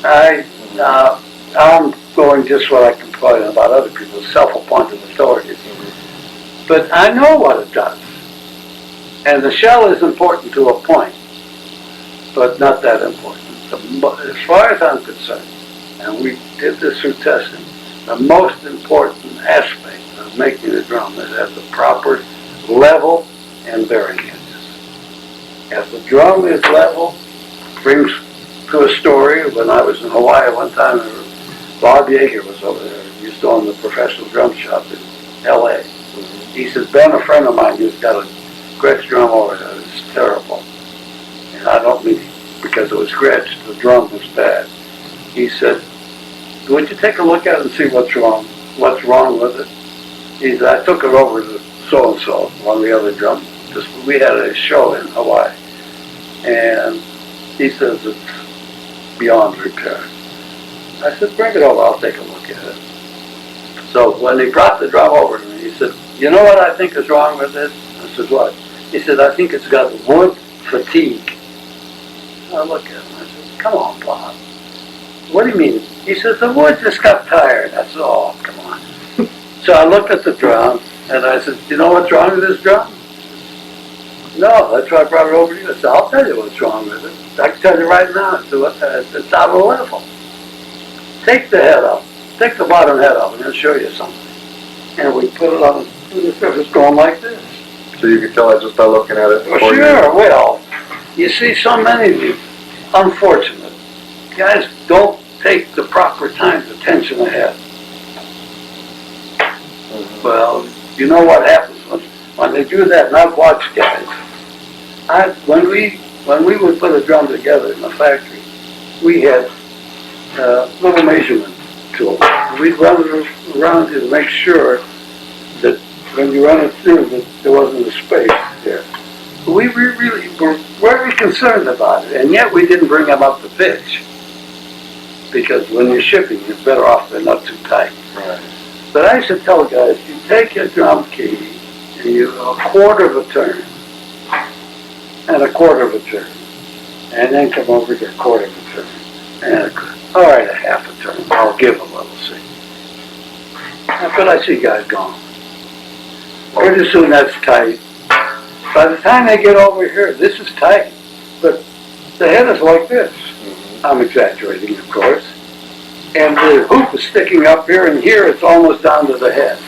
I I'm going just what I complain about other people, self-appointed authorities. But I know what it does. And the shell is important to a point, but not that important. As far as I'm concerned, and we did this through testing, the most important aspect of making the drum is at the proper level and bearing edges. If the drum is level, brings to a story. When I was in Hawaii one time, Bob Yeager was over there. He used to own the professional drum shop in L.A. He said, Ben, a friend of mine, who's got a Gretsch drum over there. It's terrible. And I don't mean because it was Gretsch, the drum was bad. He said, would you take a look at it and see what's wrong with it? He said, I took it over to so-and-so, one of the other drums. We had a show in Hawaii. And he says it's beyond repair. I said, bring it over, I'll take a look at it. So when he brought the drum over to me, he said, you know what I think is wrong with it? I said, what? He said, I think it's got wood fatigue. I looked at him, I said, come on, Bob. What do you mean? He says, the wood just got tired. I said, oh, come on. So I looked at the drum, and I said, you know what's wrong with this drum? No, that's why I brought it over to you. I said, I'll tell you what's wrong with it. I can tell you right now. It's out of level. Take the head off. Take the bottom head off, and I'll show you something. And we put it on, it's going like this. So you can tell it just by looking at it? Well, sure, well, you see so many of you, unfortunate, guys don't take the proper time to tension the head. Well, you know what happens when they do that, and I've watched guys. When we would put a drum together in the factory, we had little measurement tools. We'd run it around to make sure that when you run it through, that there wasn't a space there. We really were very concerned about it, and yet we didn't bring them up to pitch. Because when you're shipping, you're better off they're not too tight. Right. But I used to tell guys, you take your drum key, and you a quarter of a turn, and a quarter of a turn, and then come over to a quarter of a turn, and all right, a half a turn. I'll give a little, see. But I see guys going. Pretty soon that's tight. By the time they get over here, this is tight, but the head is like this. I'm exaggerating, of course. And the hoop is sticking up here, and here it's almost down to the head.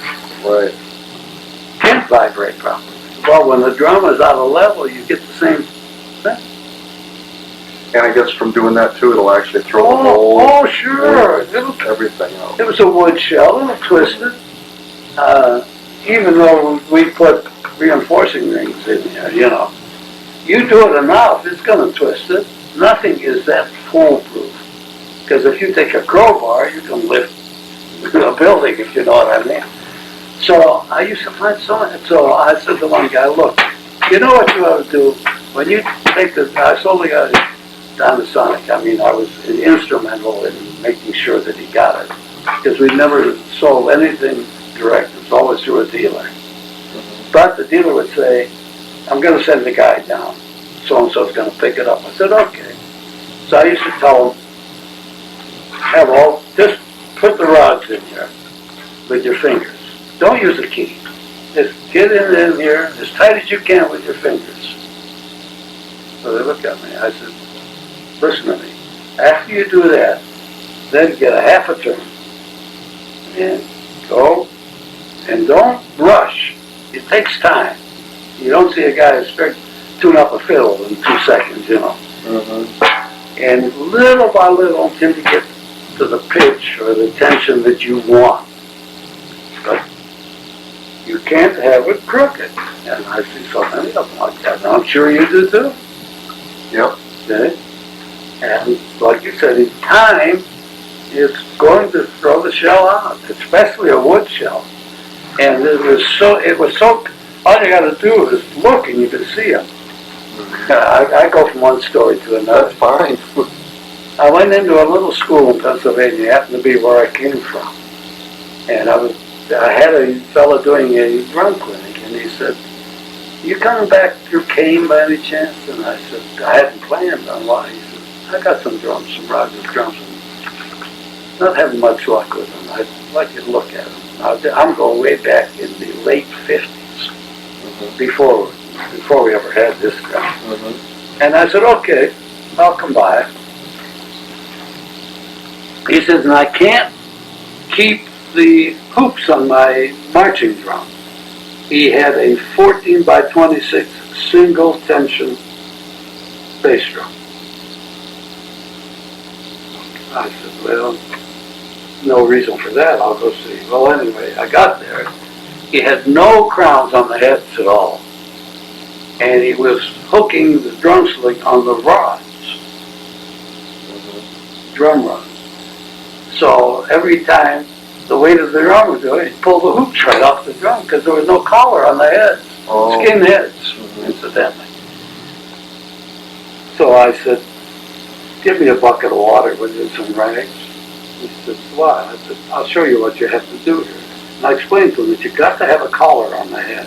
Right. Can't vibrate properly. Well, when the drum is out of level, you get the same thing. And I guess from doing that too, it'll actually throw the whole... Oh, sure. Everything out. It was a wood shell, it'll twist it. Even though we put reinforcing rings in there, you know. You do it enough, it's going to twist it. Nothing is that foolproof. Because if you take a crowbar, you can lift a building, if you know what I mean. So I used to find so I said to one guy, look, you know what you ought to do? When you take the, I sold the guy Dynasonic. I mean, I was instrumental in making sure that he got it. Because we never sold anything direct. It was always through a dealer. But the dealer would say, I'm going to send the guy down. So-and-so's going to pick it up. I said, okay. So I used to tell him, just put the rods in here with your fingers. Don't use a key. Just get in here as tight as you can with your fingers. So they looked at me. I said, listen to me. After you do that, then get a half a turn. And go. And don't rush. It takes time. You don't see a guy tune up a fiddle in 2 seconds, you know. And little by little until you get to the pitch or the tension that you want. But you can't have it crooked. And I see so many of them like that. And I'm sure you do too. Yep. Okay? And like you said, in time, it's going to throw the shell out, especially a wood shell. And it was so, all you got to do is look and you can see them. I go from one story to another. That's fine. I went into a little school in Pennsylvania, it happened to be where I came from. And I had a fellow doing a drum clinic, and he said, you coming back through Kane by any chance? And I said, I hadn't planned on why. He said, I got some drums, some Rogers drums. not having much luck with them. I'd like you to look at them. I'm going way back in the late 50s, before we ever had this drum. And I said, okay, I'll come by. He says, and I can't keep the hoops on my marching drum. He had a 14 by 26 single tension bass drum. I said, well, no reason for that, I'll go see. Well, anyway, I got there. He had no crowns on the heads at all. And he was hooking the drum sling on the rods, drum rods. So every time the weight of the drum would go, he'd pull the hoops right off the drum because there was no collar on the heads, skin heads, incidentally. So I said, give me a bucket of water with some rags. He said, why? I said, I'll show you what you have to do here. And I explained to him that you got to have a collar on the head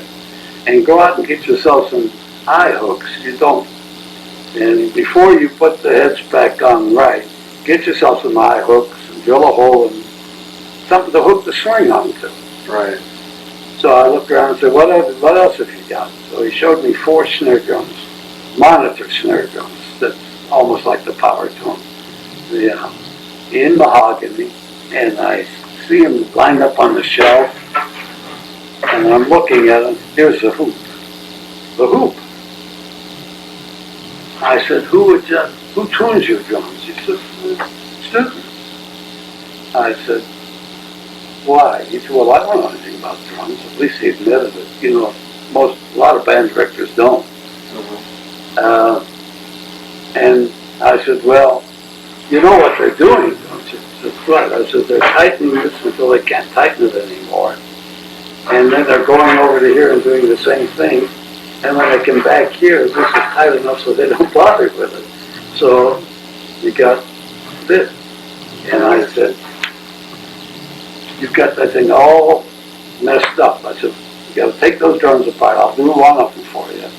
and go out and get yourself some eye hooks. You don't. And before you put the heads back on right, get yourself some eye hooks and drill a hole and something to hook the sling onto. Right. So I looked around and said, what else have you got? So he showed me 4 snare drums, monitor snare drums, that's almost like the power tone. Yeah. In mahogany, and I see them lined up on the shelf, and I'm looking at them. Here's the hoop. The hoop. I said, who tunes your drums? He said, student. I said, why? He said, well, I don't know anything about drums. At least he admitted it. You know, a lot of band directors don't. And I said, well, you know what they're doing, don't you? He said, right. I said, they're tightening this until they can't tighten it anymore. And then they're going over to here and doing the same thing. And when they come back here, this is tight enough so they don't bother with it. So you got this. And I said, you've got that thing all messed up. I said, you got to take those drums apart. I'll do one of them for you.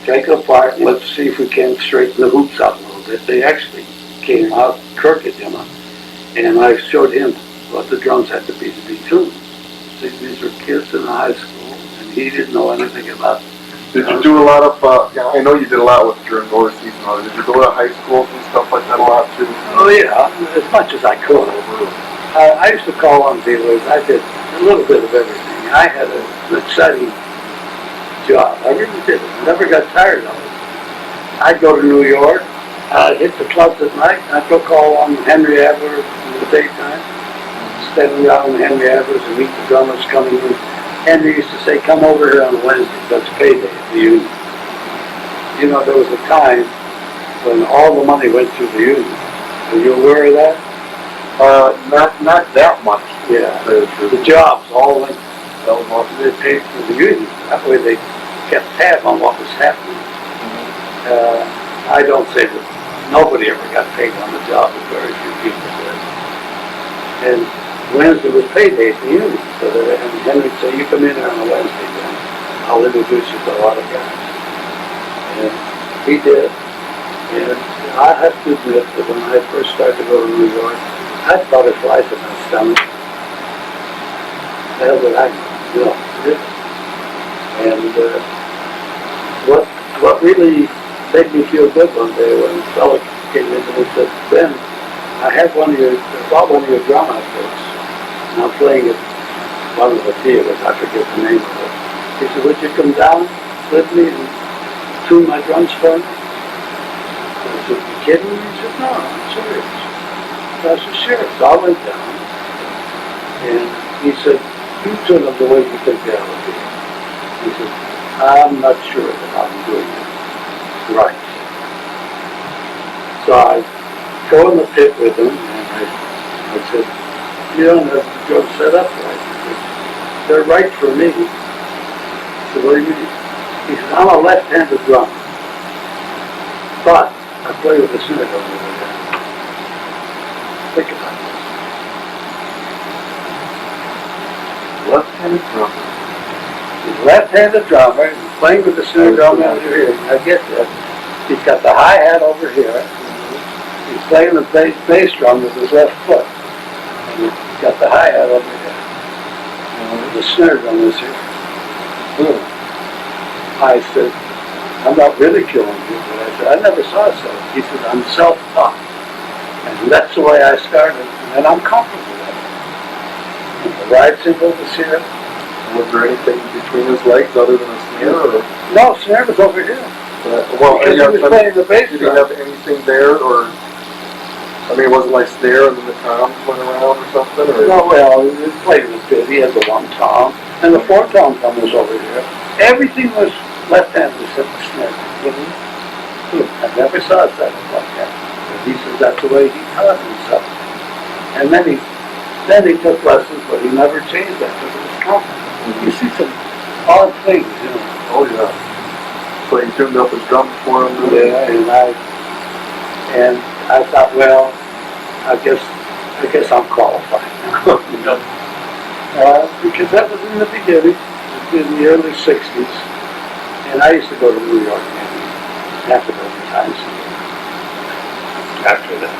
Take it apart and let's see if we can straighten the hoops out a little bit. They actually came out crooked, you know. And I showed him what the drums had to be tuned. See, these were kids in high school, and he didn't know anything about it. Did you do a lot of, I know you did a lot with your Endorsees and all that. Did you go to high schools and stuff like that a lot too? Oh yeah, as much as I could. I used to call on dealers. I did a little bit of everything. I had an exciting job. I really did it. I never got tired of it. I'd go to New York. I'd hit the clubs at night. I'd go call on Henry Adler in the daytime. Stand around with Henry Adler and meet the drummers coming in. Henry used to say, come over here on Wednesday. That's payday at the union. You know, there was a time when all the money went through the union. Are you aware of that? Not that much. Yeah. The jobs all went, they paid through the union. That way they kept tab on what was happening. I don't say that nobody ever got paid on the job, but very few people did. And Wednesday was payday at the union. So and Henry would say, you come in here on a Wednesday, then I'll introduce you to a lot of guys. And he did. And I have to admit that when I first started to go to New York, I had butterflies in my stomach. The hell did I know? And what really made me feel good one day when a fellow came in and said, Ben, I bought one of your drum outfits, and I'm playing at one of the theaters, I forget the name of it. He said, would you come down with me and tune my drums for me? I said, you kidding me? He said, no, I'm serious. I said, sure. So I went down, and he said, you tune them the way you think they ought to be. He said, I'm not sure that I'm doing it right. So I go in the pit with him, and I said, you don't have the drum set up right. Said, they're right for me. I said, what do you mean? He said, I'm a left-handed drummer, but I play with the snare drum over there. Think about this. Left-handed drummer. He's a left-handed drummer, he's playing with the snare drum over here. I get that. He's got the hi-hat over here. He's playing the bass drum with his left foot. got the hi-hat over here. The snare drum was here. I said, I'm not ridiculing you, but I said, I never saw so. He said, I'm self-taught. And that's the way I started, and I'm comfortable with it. And the ride cymbal was here. Was there anything between his legs other than a snare? Or? No, snare was over here. Well, because he was playing the bass did drum. he have anything there, or, I mean, it wasn't like snare and then the toms went around or something? Or? No, well, he played with good. He had the one tom, and the four tom drum was over here. Everything was left-handed except the snare. I never saw it set up like that. But he said that's the way he taught himself. And then he took lessons, but he never changed that because it was comfortable. You see some odd things, you know. Oh, yeah. So he tuned up his drums for him? Yeah, and I thought, well, I guess I'm qualified now. Because that was in the beginning, in the early 60s. And I used to go to New York maybe half a dozen times a year after that.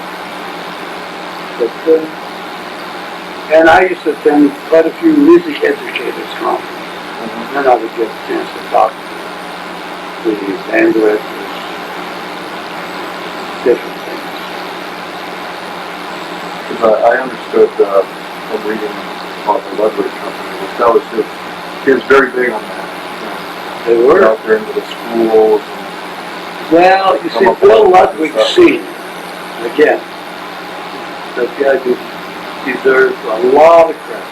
But, and I used to attend quite a few music educators conferences. And I would get a chance to talk to the band directors, different things. Because I understood from reading about the Ludwig company, that was he was very big on that. They were out there into the schools. Well, you see, Bill Ludwig Sr, again, that guy deserves a lot of credit.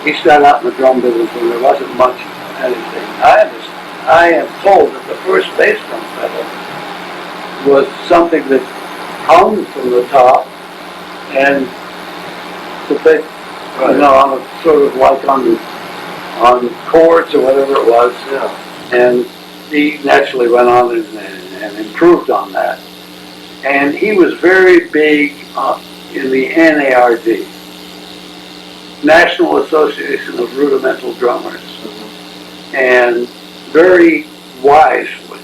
He started out in the drum business when there wasn't much of anything. I am told that the first bass drum pedal was something that hung from the top and the bass, you know, on a sort of like on chords or whatever it was. Yeah. And he naturally went on and improved on that. And he was very big in the NARD, National Association of Rudimental Drummers, and very wisely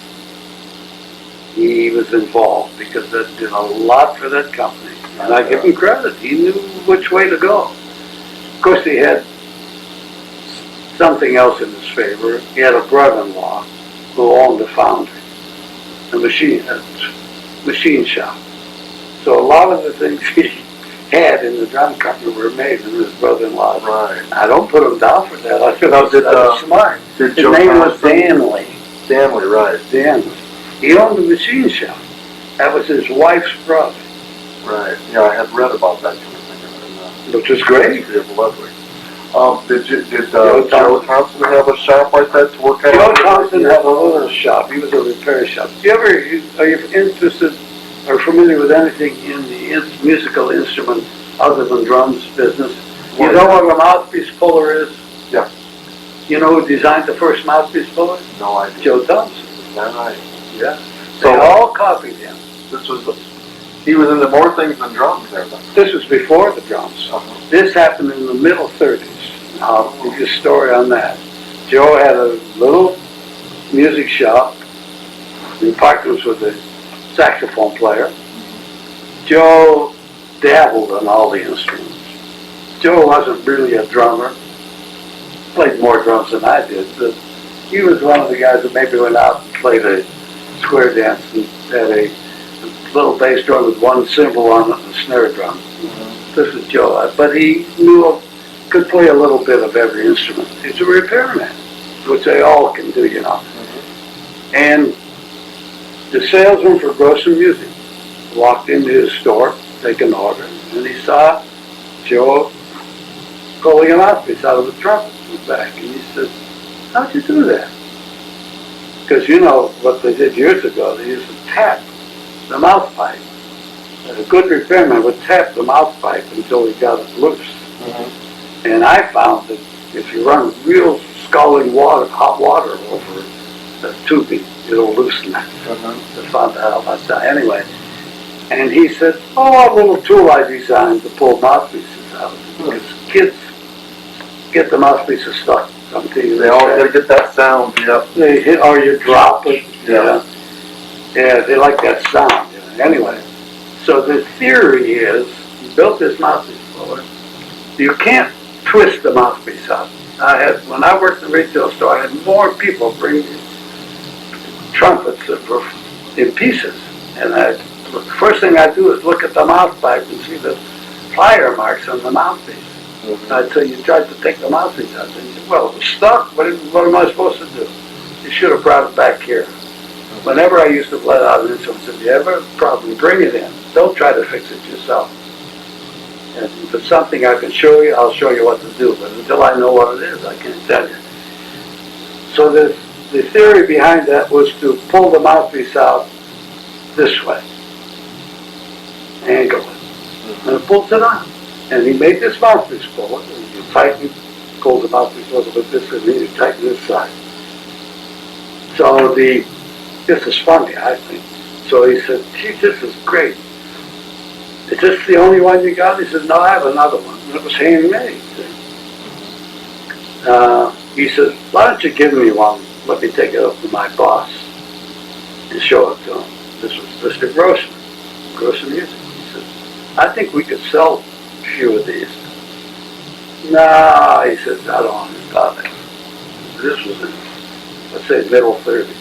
he was involved because that did a lot for that company. And I give him credit. He knew which way to go. Of course, he had something else in his favor. He had a brother-in-law who owned a foundry, a machine shop. So a lot of the things he had in the drum company were made in his brother-in-law's. Right. I don't put him down for that. I thought that was smart. His name was Danley. Danley, right. Danley. He owned a machine shop. That was his wife's brother. Right. Yeah, I had read about that kind of thing. Which was great. Of Ludwig. Did Joe Thompson have a shop like that to work at? Joe Thompson had a little shop. He was a repair shop. Are you interested or familiar with anything in the musical instrument other than drums business? You know what a mouthpiece puller is? Yeah. You know who designed the first mouthpiece puller? No idea. Joe Thompson. Is that right? Yeah. So they all copied him. He was into more things than drums there then. This was before the drums. This happened in the middle 30s. I'll give you a story on that. Joe had a little music shop. He partners with a saxophone player. Joe dabbled on all the instruments. Joe wasn't really a drummer. Played more drums than I did, but he was one of the guys that maybe went out and played a square dance and had a little bass drum with one cymbal on it and a snare drum. This is Joe, but he could play a little bit of every instrument. He's a repairman, which they all can do, you know. And the salesman for Grossen Music walked into his store, take an order, and he saw Joe pulling a mouthpiece out of the trumpet in the back. And he said, how'd you do that? Because you know what they did years ago, they used to tap the mouthpipe. A good repairman would tap the mouthpipe until he got it loose. And I found that if you run real scalding water, hot water over the tubing, it'll loosen that. I found that out myself. Anyway, and he said, oh, a little tool I designed to pull mouthpieces out. Because kids get the mouthpieces stuck. They always got to get that sound. Yep. They hit, or you drop it. Yeah. Yeah, they like that sound. You know. Anyway, so the theory is, he built this mouthpiece puller, You can't twist the mouthpiece out. When I worked in the retail store, I had more people bring me trumpets that were in pieces. And the first thing I do is look at the mouthpipe and see the plier marks on the mouthpiece. Mm-hmm. I'd say, you tried to take the mouthpiece out. And you said, well, it was stuck. What am I supposed to do? You should have brought it back here. Whenever I used to let out an instrument, if you have a problem, bring it in. Don't try to fix it yourself. And if it's something I can show you, I'll show you what to do. But until I know what it is, I can't tell you. So the theory behind that was to pull the mouthpiece out this way. Angle it. And it pulls it on. And he made this mouthpiece pull it. And you tighten, pull the mouthpiece a little bit this way, and then you tighten this side. So this is funny, I think. So he said, gee, this is great. Is this the only one you got? He said, no, I have another one. And it was handmade. He said, why don't you give me one? Let me take it up to my boss and show it to him. This was Mr. Grossman Music. He said, I think we could sell a few of these. No, he said, I don't want to bother. This was in, let's say, middle 30s.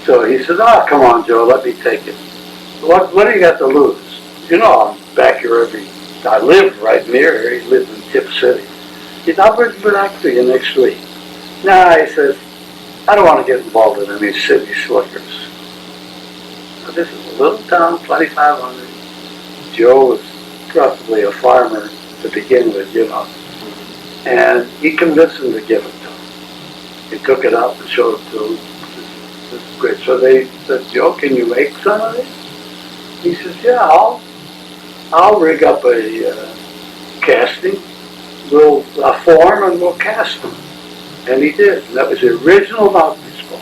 So he said, oh, come on, Joe, let me take it. What do you got to lose? You know, I'm back here I live right near here. He lived in Tip City. He said, I'll bring it back to you next week. Nah, he says, I don't want to get involved in any city slickers. Now, this is a little town, 2,500. Joe was probably a farmer to begin with, you know. And he convinced him to give it to him. He took it out and showed it to him. This is great. So they said, Joe, can you make some of this? He says, yeah, I'll rig up a casting. We'll form and we'll cast them. And he did. And that was the original mouthpiece puller.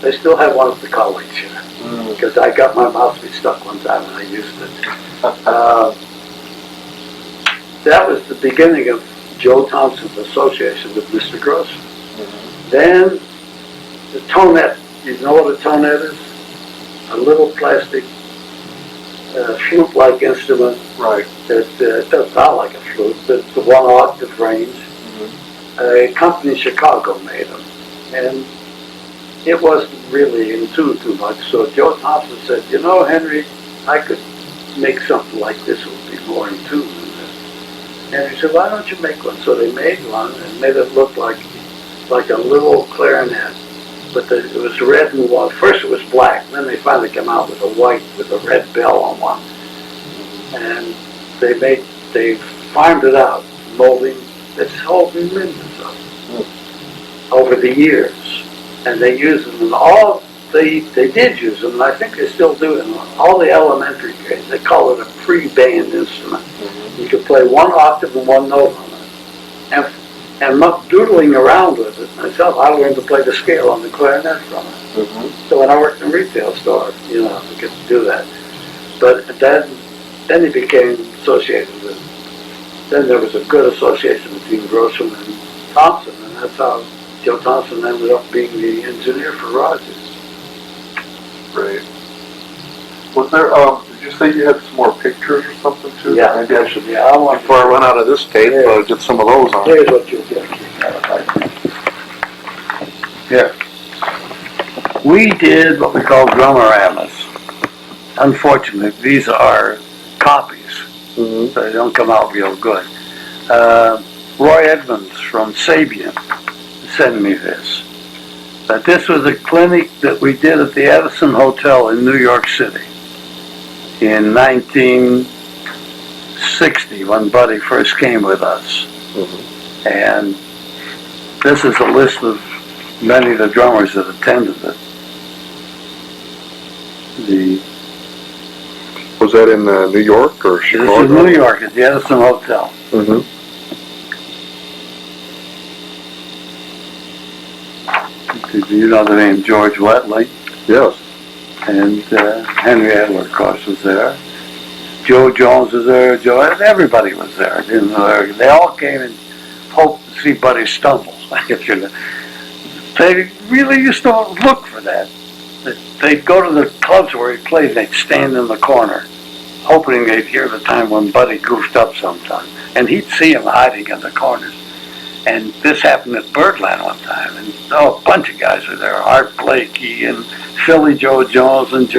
They still have one at the college here. Because I got my mouthpiece stuck one time and I used it. That was the beginning of Joe Thompson's association with Mr. Grossman. Then the tonette. You know what a tonette is? A little plastic flute-like instrument. Right. That doesn't sound like a flute, but it's the one octave range. A company in Chicago made them. And it wasn't really in tune too much. So Joe Thompson said, you know, Henry, I could make something like this. It would be more in tune than this. And he said, why don't you make one? So they made one and made it look like a little clarinet. But it was red and white. First it was black, then they finally came out with a white with a red bell on one. And they farmed it out, molding. It's whole millions of them over the years. And they used them in all, they did use them, and I think they still do it in all the elementary grades. They call it a pre-band instrument. You could play one octave and one note on it. And doodling around with it myself, I learned to play the scale on the clarinet from it. So when I worked in a retail store, you know, I could do that. But then he became associated with, then there was a good association between Grossman and Thompson, and that's how Joe Thompson ended up being the engineer for Rogers. Great. Was there, did you say you had some more pictures or something too? Yeah, actually, yeah. Before I run out of this tape, get some of those on. Here's what you'll get. Here. We did what we call drummeramas. Unfortunately, these are copies, so they don't come out real good. Roy Edmonds from Sabian sent me this. But this was a clinic that we did at the Edison Hotel in New York City in 1960 when Buddy first came with us. And this is a list of many of the drummers that attended it. Was that in New York or Chicago? This is New York at the Edison Hotel. You know the name George Wetley? Yes. And Henry Adler, of course, was there. Joe Jones was there. Everybody was there. They all came and hoped to see Buddy stumble. They really used to look for that. They'd go to the clubs where he played and they'd stand in the corner hoping they'd hear the time when Buddy goofed up sometime. And he'd see him hiding in the corners. And this happened at Birdland one time. And a bunch of guys were there. Art Blakey and Philly Joe Jones and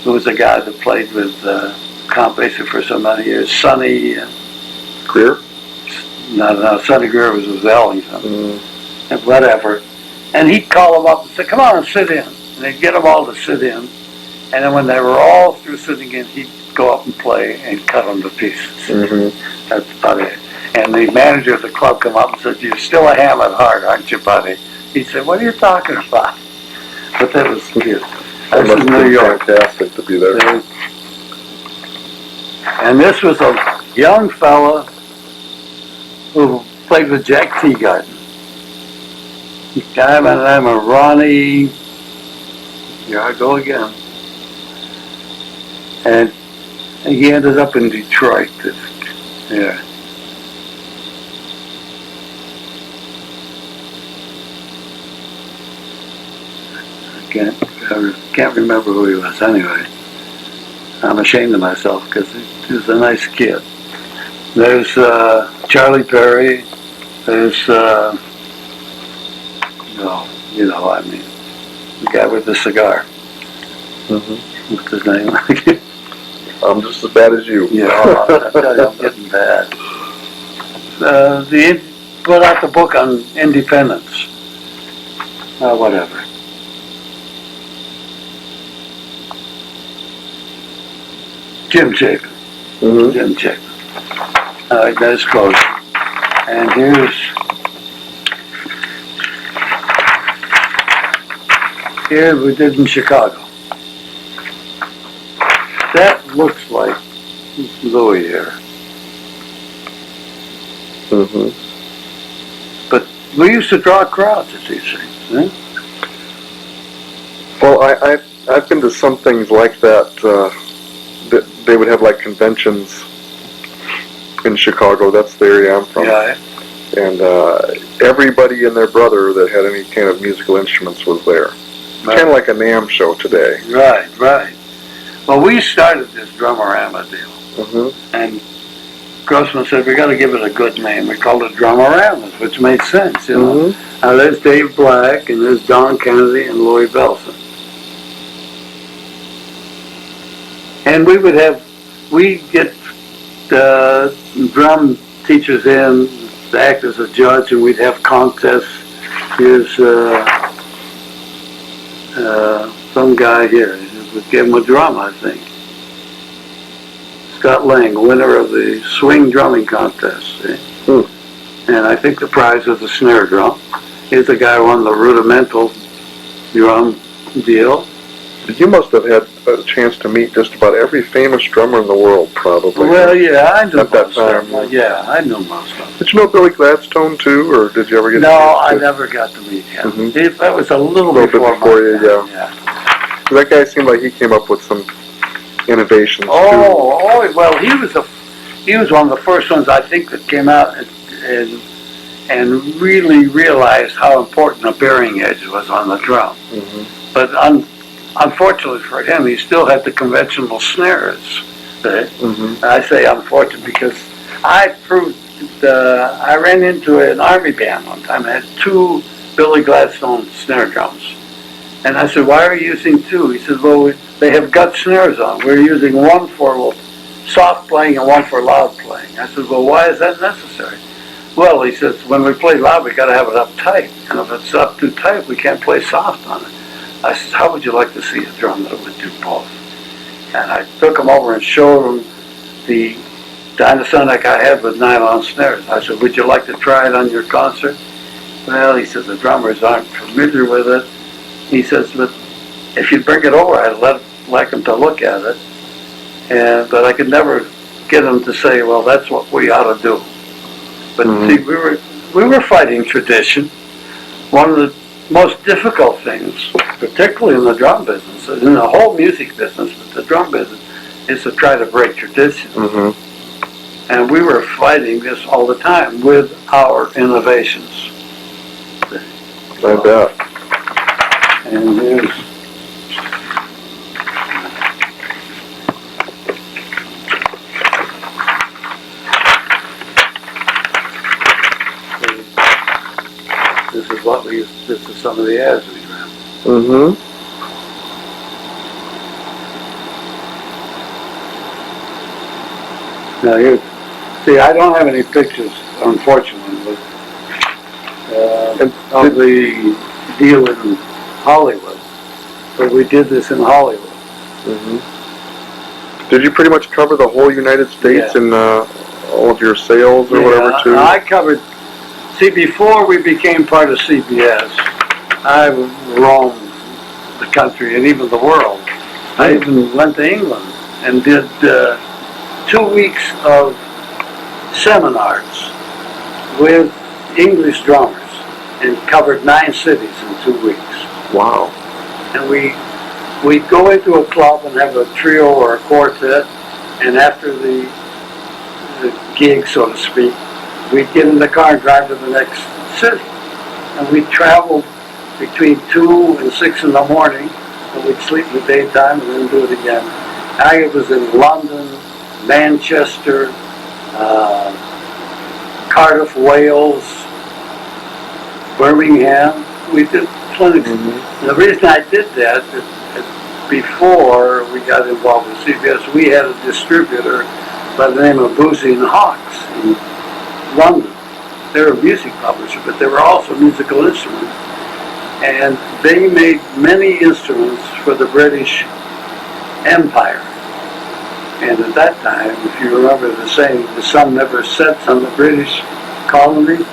who was the guy that played with Count Basie for so many years, Sonny and Greer? No, Sonny Greer was with Ellington. And whatever. And he'd call them up and say, come on, sit in. And they'd get them all to sit in. And then when they were all through sitting in, he'd go up and play and cut them to pieces. That's about it. And the manager of the club come up and said, you're still a ham at heart, aren't you, Buddy? He said, what are you talking about? But that was cute. That was in New York. Fantastic to be there. And this was a young fella who played with Jack Teagarden. A guy by the name of Ronnie. Here I go again. And he ended up in Detroit. Yeah. I can't remember who he was anyway. I'm ashamed of myself because he was a nice kid. There's Charlie Perry. There's, the guy with the cigar. What's his name? I'm just as bad as you. Yeah, I tell you, I'm getting bad. He put out the book on independence. Whatever. Jim Jekyll. Jim Jekyll. That's close. And here we did in Chicago. That looks like Louie here. But we used to draw crowds at these things. Eh? Well, I've been to some things like that. They would have like conventions in Chicago. That's the area I'm from. Yeah. And everybody and their brother that had any kind of musical instruments was there. Right. Kind of like a NAMM show today. Right. Well, we started this Drumorama deal. And Grossman said, we got to give it a good name. We called it Drumoramas, which made sense, you know. Now, there's Dave Black, and there's Don Kennedy, and Louie Bellson. And we'd get drum teachers in to act as a judge, and we'd have contests. Here's some guy here. We gave him a drum, I think. Scott Lang, winner of the swing drumming contest. See? And I think the prize was a snare drum. Here's the guy who won the rudimental drum deal. You must have had a chance to meet just about every famous drummer in the world, probably. Well, yeah, I knew at that most of time. them. Yeah, I knew most of them. Did you know Billy Gladstone too, or did you ever get? No, I never got to meet him. That was a little bit before you, yeah. That guy seemed like he came up with some innovations too. Well, he was one of the first ones I think that came out and really realized how important a bearing edge was on the drum. But unfortunately for him, he still had the conventional snares. I say unfortunate because I ran into an army band one time that had 2 Billy Gladstone snare drums. And I said, why are you using 2? He said, well, they have gut snares on. We're using one for soft playing and one for loud playing. I said, well, why is that necessary? Well, he says, when we play loud, we got to have it up tight. And if it's up too tight, we can't play soft on it. I said, how would you like to see a drum that would do both? And I took him over and showed him the Dynasonic I had with nylon snares. I said, would you like to try it on your concert? Well, he says, the drummers aren't familiar with it. He says, but if you bring it over, I'd like them to look at it. But I could never get them to say, well, that's what we ought to do. But see, we were fighting tradition. One of the most difficult things, particularly in the drum business, in the whole music business, but the drum business, is to try to break tradition. And we were fighting this all the time with our innovations. I bet. And what we used. This is some of the ads we ran. Mm-hmm. Now here, see, I don't have any pictures, unfortunately, but of the deal in Hollywood. But we did this in Hollywood. Mm-hmm. Did you pretty much cover the whole United States in all of your sales or whatever too? I covered. See, before we became part of CBS, I roamed the country and even the world. I even went to England and did 2 weeks of seminars with English drummers and covered 9 cities in 2 weeks. Wow. And we'd go into a club and have a trio or a quartet, and after the gig, so to speak, we'd get in the car and drive to the next city. And we'd travel between 2 and 6 in the morning, and we'd sleep in the daytime and then do it again. I was in London, Manchester, Cardiff, Wales, Birmingham. We did clinics. Mm-hmm. The reason I did that is before we got involved with CBS, we had a distributor by the name of Boosey and Hawks in London. They were a music publisher, but they were also musical instruments. And they made many instruments for the British Empire. And at that time, if you remember the saying, the sun never sets on the British colony,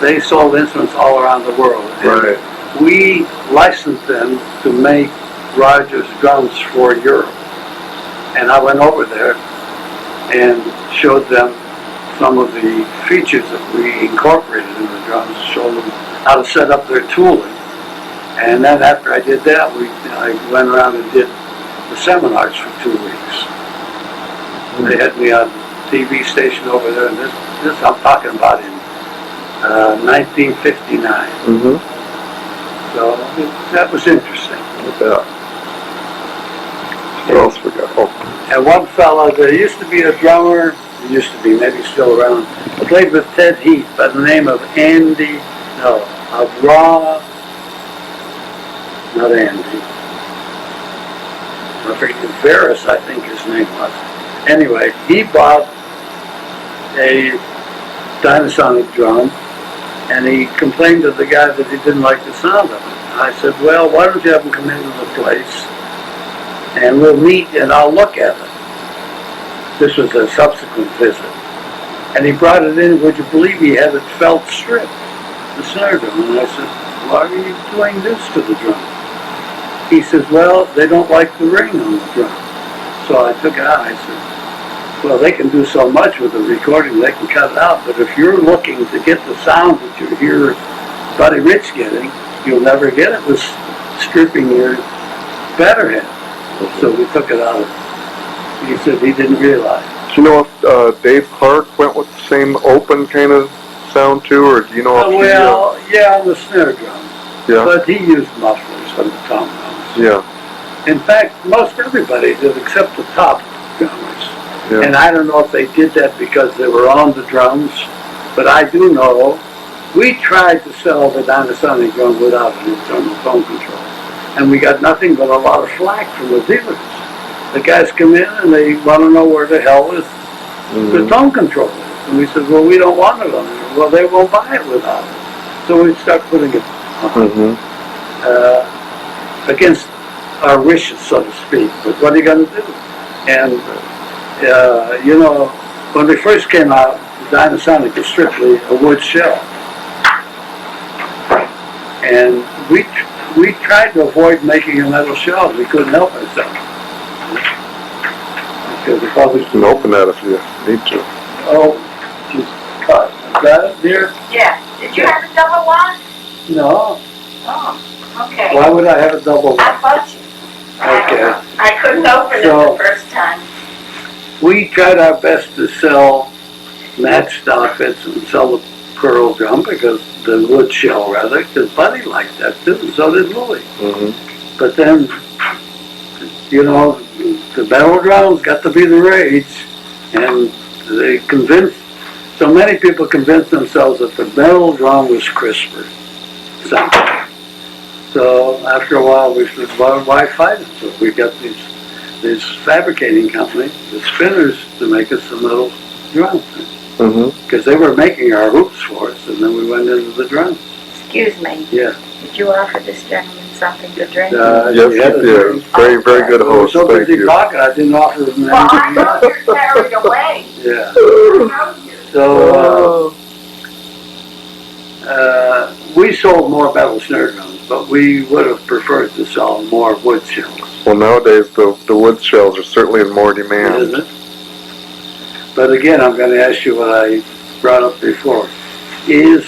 they sold instruments all around the world. Right. And we licensed them to make Rogers drums for Europe. And I went over there and showed them some of the features that we incorporated in the drums, showed them how to set up their tooling. And then after I did that, I went around and did the seminars for 2 weeks. They had me on TV station over there, and this I'm talking about in 1959. Mm-hmm. So that was interesting. Yeah. What else we got? Oh. And one fella, there used to be a drummer, used to be, maybe still around, played with Ted Heath by the name of not Andy. I forget, Varus, I think his name was. Anyway, he bought a Dynasonic drum, and he complained to the guy that he didn't like the sound of it. I said, well, why don't you have him come into the place, and we'll meet, and I'll look at it. This was a subsequent visit. And he brought it in, would you believe he had it felt stripped, the snare drum. And I said, why are you doing this to the drum? He says, well, they don't like the ring on the drum. So I took it out. I said, well, they can do so much with the recording, they can cut it out. But if you're looking to get the sound that you hear Buddy Rich getting, you'll never get it with stripping your batter head. So we took it out. He said he didn't realize. Do you know if Dave Clark went with the same open kind of sound too, or do you know if yeah, on the snare drum. Yeah. But he used mufflers on the tom drums. Yeah. In fact, most everybody did except the top drummers. Yeah. And I don't know if they did that because they were on the drums, but I do know we tried to sell the Dynasonic drum without an internal tone control. And we got nothing but a lot of flack from the dealers. The guys come in and they want to know where the hell is the tone control is. And we said, well, we don't want it on there. Well, they won't buy it without it. So we start putting it on, against our wishes, so to speak. But what are you going to do? And, you know, when we first came out, the Dynasonic was strictly a wood shell. And we tried to avoid making a metal shell. We couldn't help ourselves. Because the public you can open that if you need to. Oh, just cut. Got it, dear? Yeah. Did you have a double one? No. Oh, okay. Why would I have a double I one? thought you. Okay. I couldn't open it the first time. We tried our best to sell matched outfits and sell the pearl drum because the wood shell rather, because Buddy liked that too, and so did Louie. But then, you know, the metal drums got to be the rage, and they convinced, so many people convinced themselves that the metal drum was crisper. sound. So after a while, we said, well, why fight it? So we got these fabricating company, the spinners, to make us some little drums. Because they were making our hoops for us, and then we went into the drums. Excuse me, Yeah. did you offer this gentleman something to drink? Yes, you did. Very, very good I was host. so Thank busy you. talking, I didn't offer them Well, I anything know else. you're carried away. Yeah. I know you. So, we sold more metal snare drums, but we would have preferred to sell more wood shells. Well, nowadays the wood shells are certainly in more demand. Isn't it? But again, I'm going to ask you what I brought up before. Is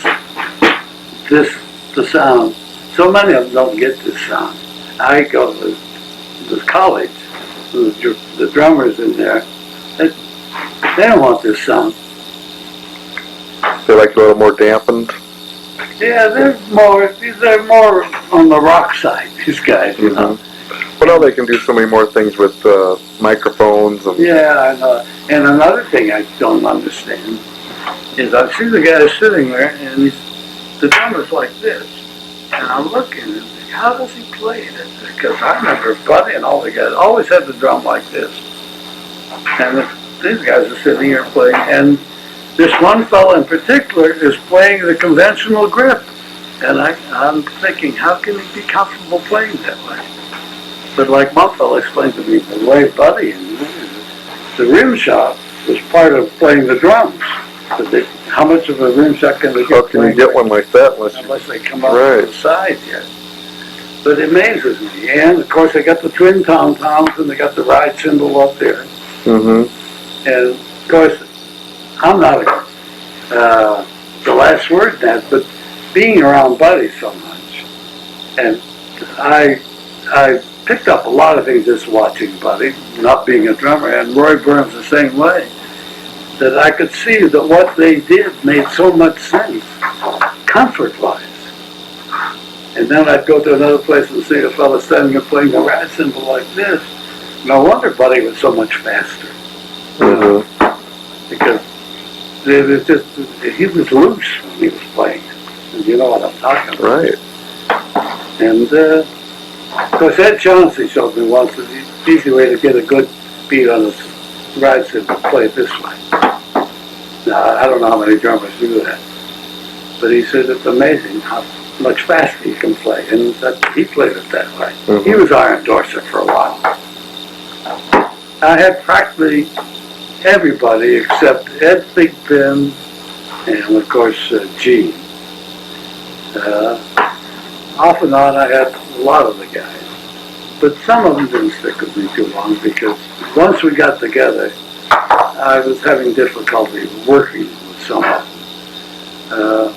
this the sound? So many of them don't get this sound. I go to the college, the drummers in there, they don't want this sound. They like it a little more dampened. Yeah, they're more on the rock side, these guys, you know. But now they can do so many more things with microphones and. Yeah, I know. And another thing I don't understand is I see the guy sitting there and the drummer's like this. And I'm looking and think, how does he play it? Because I remember Buddy and all the guys always had the drum like this. And these guys are sitting here playing. And this one fellow in particular is playing the conventional grip. And I'm thinking, how can he be comfortable playing that way? But like one fellow explained to me, the way Buddy and the rim shot was part of playing the drums. But how much of a rim shot can they get? How can you get one like that Unless they come out to the side yet. But it amazes me. And of course they got the twin tom-toms and they got the ride cymbal up there. And of course, I'm not the last word in that, but being around Buddy so much, and I picked up a lot of things just watching Buddy, not being a drummer, and Roy Burns the same way, that I could see that what they did made so much sense, comfort-wise. And then I'd go to another place and see a fellow standing there playing the ride cymbal like this. No wonder Buddy was so much faster. Because it was just, he was loose when he was playing. And you know what I'm talking about. Right. And of course, Ed Chauncey showed me once the easy way to get a good beat on a ride cymbal, play it this way. Now, I don't know how many drummers do that. But he said it's amazing how much faster you can play. And he played it that way. He was our endorser for a while. I had practically everybody except Ed Thigpen and, of course, Gene. Off and on, I had a lot of the guys. But some of them didn't stick with me too long because once we got together, I was having difficulty working with some of them.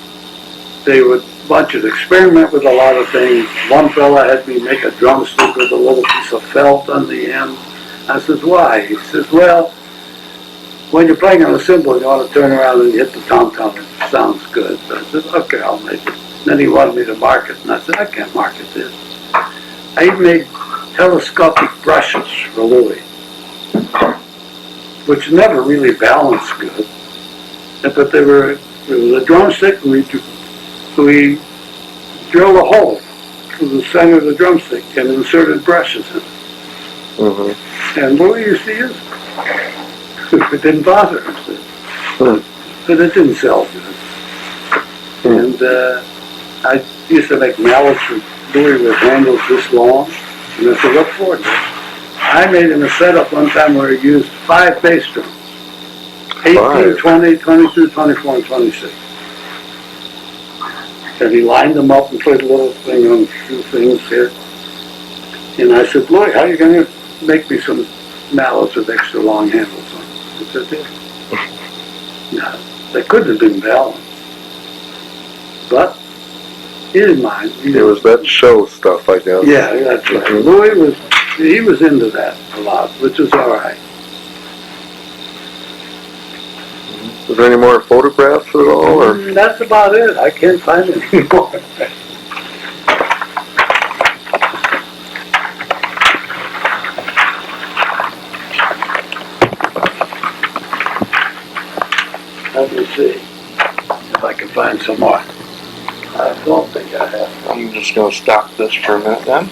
They would want you to experiment with a lot of things. One fella had me make a drumstick with a little piece of felt on the end. I says, why? He says, well, when you're playing on a cymbal, you want to turn around and hit the tom-tom. It sounds good. So I said, okay, I'll make it. Then he wanted me to mark it, and I said, I can't market this. I even made telescopic brushes for Louie, which never really balanced good. But it was a drumstick, and we drilled a hole through the center of the drumstick and inserted brushes in it. And Louie used to use it. It didn't bother him. But it didn't sell good. And I used to make mallets for Louie with handles this long. And I said, look for it. I made him a setup one time where he used 5 bass drums. 18, 20, 22, 24, and 26. And he lined them up and put a little thing on a few things here. And I said, Louie, how are you going to make me some mallets with extra long handles on them? He said, yeah. No, they couldn't have been balanced. But he didn't mind. It was that show stuff, I guess. Yeah, that's right. Louie was into that a lot, which was all right. Is there any more photographs at all? Or? That's about it. I can't find any more. Let me see if I can find some more. I don't think I have. I'm just gonna stop this for a minute then.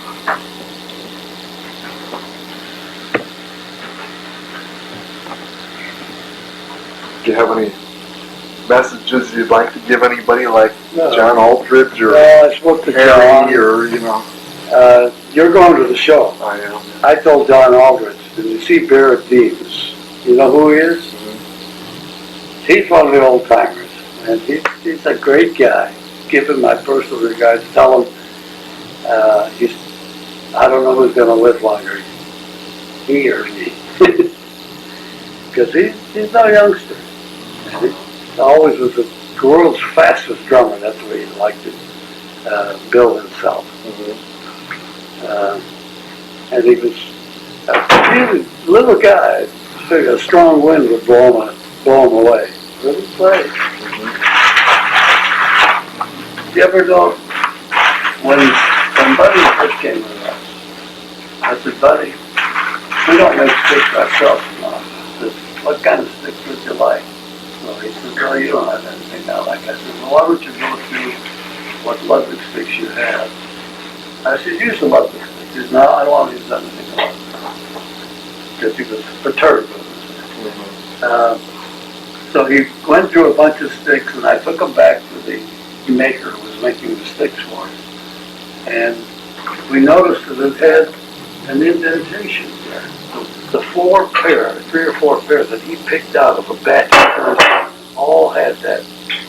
Do you have any messages you'd like to give anybody like No. John Aldridge or Well, I spoke to Harry John. or, you know? You're going to the show. I am. I told John Aldridge, did you see Barrett Deems? You know who he is? He's one of the old timers, and he's a great guy. Give him my personal regards. Tell him I don't know who's going to live longer, he or me, because he's no youngster. And he always was the world's fastest drummer. That's the way he liked to bill himself. And he was a little guy. A strong wind would blow him away. Really play. You ever know when Buddy first came with us? I said, Buddy, we don't make sticks ourselves enough. I said, what kind of sticks would you like? Well, he said, well, you don't have anything now. Like I said, well, why don't you go through what Ludwig sticks you have? I said, use the Ludwig sticks. He said, no, I don't want to use anything else. Because he was perturbed with it. So he went through a bunch of sticks, and I took them back to the maker who was making the sticks for us. And we noticed that it had an indentation there. The 3 or 4 pairs that he picked out of a batch all had that,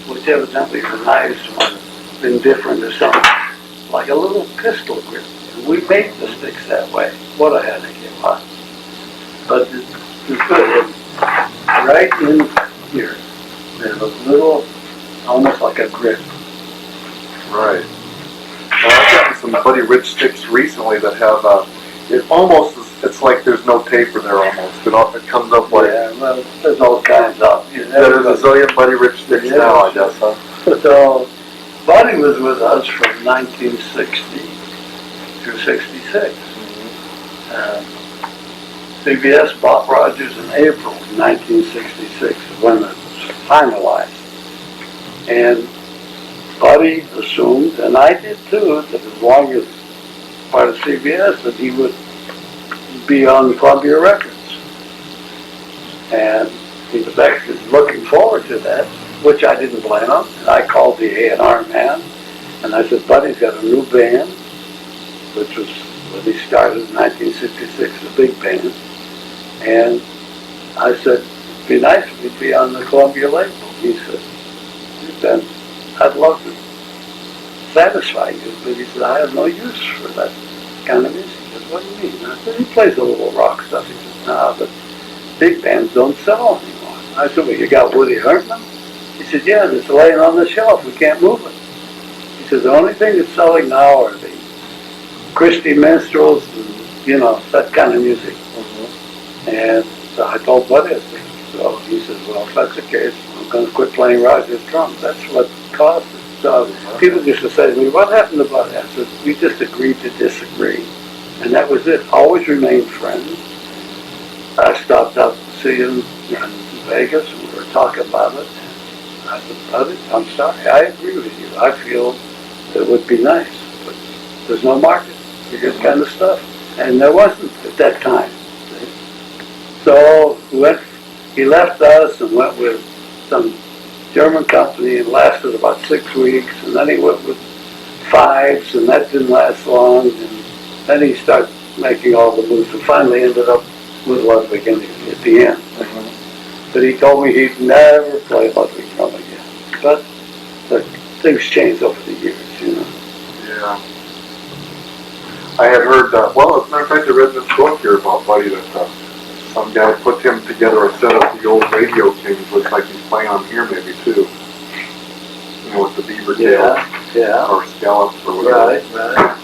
which evidently the knives might have been different or something, like a little pistol grip. And we made the sticks that way. What a headache it was. But it's good. Right in here, there's a little, almost like a grip. Right. Well, I've gotten some Buddy Rich sticks recently that have, it's like there's no taper there almost. It comes up like, Yeah, well, there's all kinds of, there's a zillion Buddy Rich sticks now, I guess, huh? So, Buddy was with us from 1960 through 66. CBS bought Rogers in April 1966 when it was finalized. And Buddy assumed, and I did too, that as long as part of CBS, that he would be on Columbia Records. And he was actually looking forward to that, which I didn't blame him. And I called the A&R man, and I said, Buddy's got a new band, which was when he started in 1966, the big band. And I said, it'd be nice if he'd be on the Columbia label. He said, then I'd love to satisfy you. But he said, I have no use for that kind of music. He said, what do you mean? I said, he plays a little rock stuff. He said, no, but big bands don't sell anymore. I said, well, you got Woody Herman? He said, yeah, it's laying on the shelf. We can't move it. He said, the only thing that's selling now are the Christie minstrels and, that kind of music. And so I told Buddy, I said, so he said, well, if that's the case, I'm going to quit playing Rogers drums. That's what caused it. So people used to say to me, what happened to Buddy? I said, we just agreed to disagree. And that was it. Always remained friends. I stopped out to see him in Vegas, and we were talking about it. And I said, Buddy, I'm sorry. I agree with you. I feel that it would be nice, but there's no market for this kind of stuff. And there wasn't at that time. So he left us and went with some German company and lasted about 6 weeks. And then he went with Fives, and that didn't last long. And then he started making all the moves and finally ended up with Ludwig at the end. But he told me he'd never play Ludwig drum again. But things changed over the years, Yeah. I had heard, as a matter of fact, I read this book here about Buddy that some guy put him together a set of the old Radio Kings. Looks like he's playing on here maybe too. With the beaver tails. Yeah. Or scallops or whatever. Right.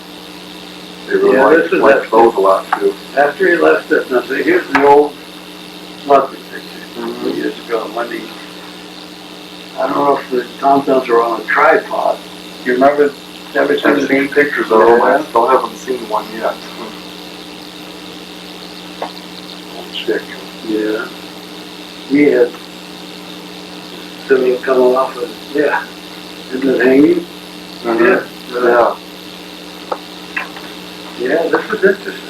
They really liked those a lot too. After he left us, now see, here's the old Ludwig picture years ago when I don't know if the tom-toms were on a tripod. You remember everything? I've seen pictures of them. I still haven't seen one yet. Chick. Yeah. He had still coming off of, isn't it hanging? Yeah. Yeah, this is interesting.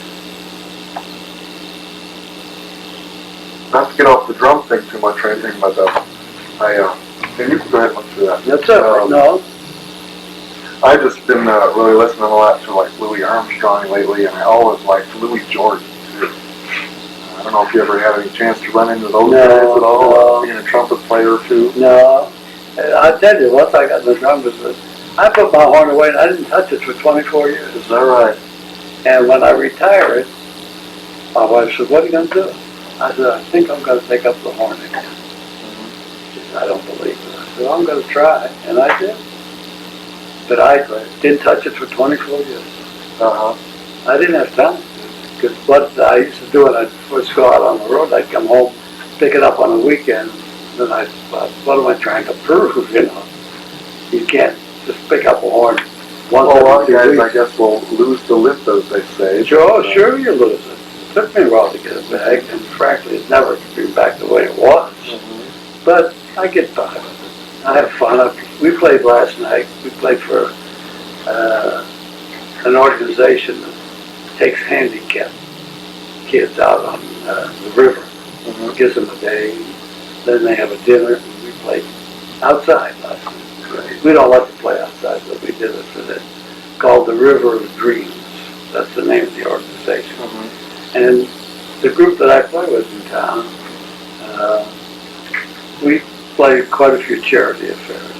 Not to get off the drum thing too much or anything, but and you can go ahead and look through that. That's all right. No, I've just been really listening a lot to like Louis Armstrong lately, and I always liked Louis Jordan too. I don't know if you ever had any chance to run into those guys at all, being a trumpet player too. no. I tell you, once I got in the drum business, I put my horn away and I didn't touch it for 24 years. Is that right? And when I retired, my wife said, "What are you going to do?" I said, "I think I'm going to take up the horn again." She said, "I don't believe it." I said, "I'm going to try," and I did. But I didn't touch it for 24 years. I didn't have time. Because what I used to do when I first go out on the road, I'd come home, pick it up on the weekend, and then I thought, what am I trying to prove, you know? You can't just pick up a horn once Well, a lot of every 2 guys, I weeks. guess, will lose the lip, as they say. Sure you lose it. It took me a while to get it back, and frankly, it never came back the way it was. But I get by with it. I have fun. We played last night. We played for an organization that takes handicapped kids out on the river. Gives them a day. Then they have a dinner. And we played outside last night. We don't like to play outside, but we did it for this. Called the River of Dreams. That's the name of the organization. And the group that I play with in town, we play quite a few charity affairs.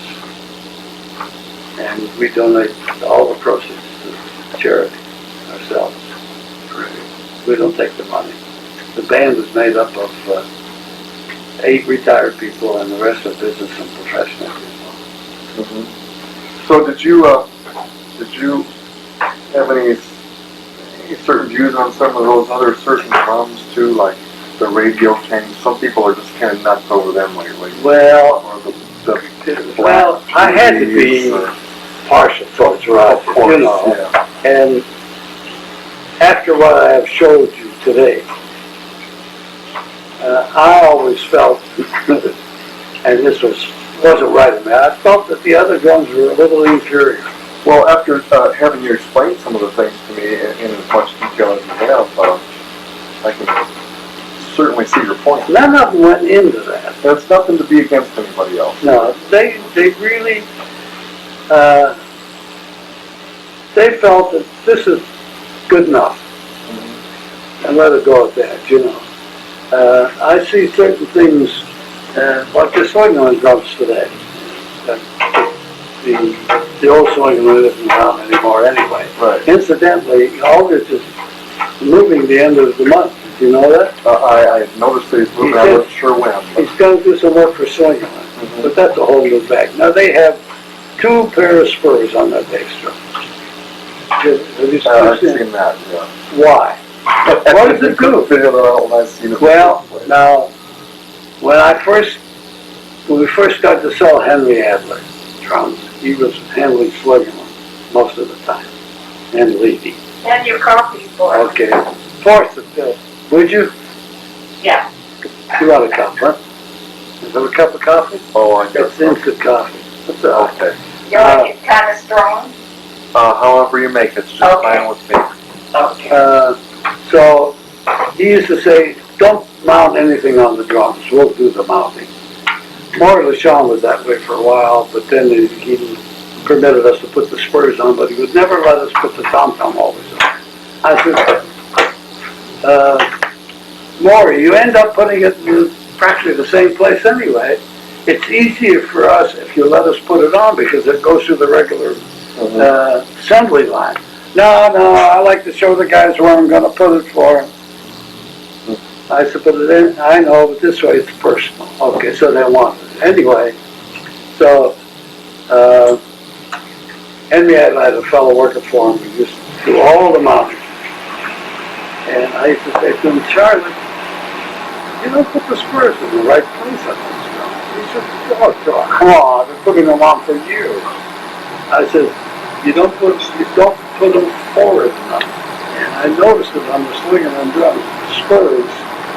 And we donate all the proceeds to charity ourselves. We don't take the money. The band is made up of 8 retired people, and the rest are business and professional people. So did you have any certain views on some of those other certain drums too, like the radio change? Some people are just kind of nuts over them lately. Well, Or the well, I had to be partial towards Roger, of course, you know. yeah. And after what I have showed you today, I always felt, and this wasn't right of me, I felt that the other drums were a little inferior. Well, after having you explain some of the things to me in as much detail as you have, I can certainly see your point. None of them went into that. There's nothing to be against anybody else. No, they really, they felt that this is good enough, and let it go at that, you know. I see certain things, like the swinging on drums today. The old swinging isn't around anymore anyway. Right. Incidentally, August is moving the end of the month. Did you know that? I noticed that he's moving. I wasn't sure when. But He's going to do some work for swinging, but that's a whole new bag. Now they have 2 pairs of spurs on their bass drum. Have you I've seen seen that, yeah. Why? What does it do? Figure that out when I seen it. Well, now, when we first got to sell Henry Adler drums, he was handling swinging them most of the time, and leading. And your coffee for it. Okay, force it, would you? Yeah. You want a cup, huh? Is there a cup of coffee? Oh, I guess It's instant coffee. That's all right. Okay. You like it kind of strong? However you make it's just Okay. fine with me. Okay. So he used to say, don't mount anything on the drums, we'll do the mounting. Memri-Loc was that way for a while, but then he permitted us to put the spurs on, but he would never let us put the tom-tom always on. I said, Maury, you end up putting it in practically the same place anyway. It's easier for us if you let us put it on because it goes through the regular assembly line. No, I like to show the guys where I'm going to put it for them. I said, put it in. I know, but this way it's personal. Okay, so they wanted it. Anyway, so Henry had a fellow working for him who used to do all the mounting. And I used to say to him, Charlie, you don't put the spurs in the right place on this drum. He said, oh, come on, I've been putting them on for years. I said, you don't put them forward enough. And I noticed that on the swinging on drums, the spurs,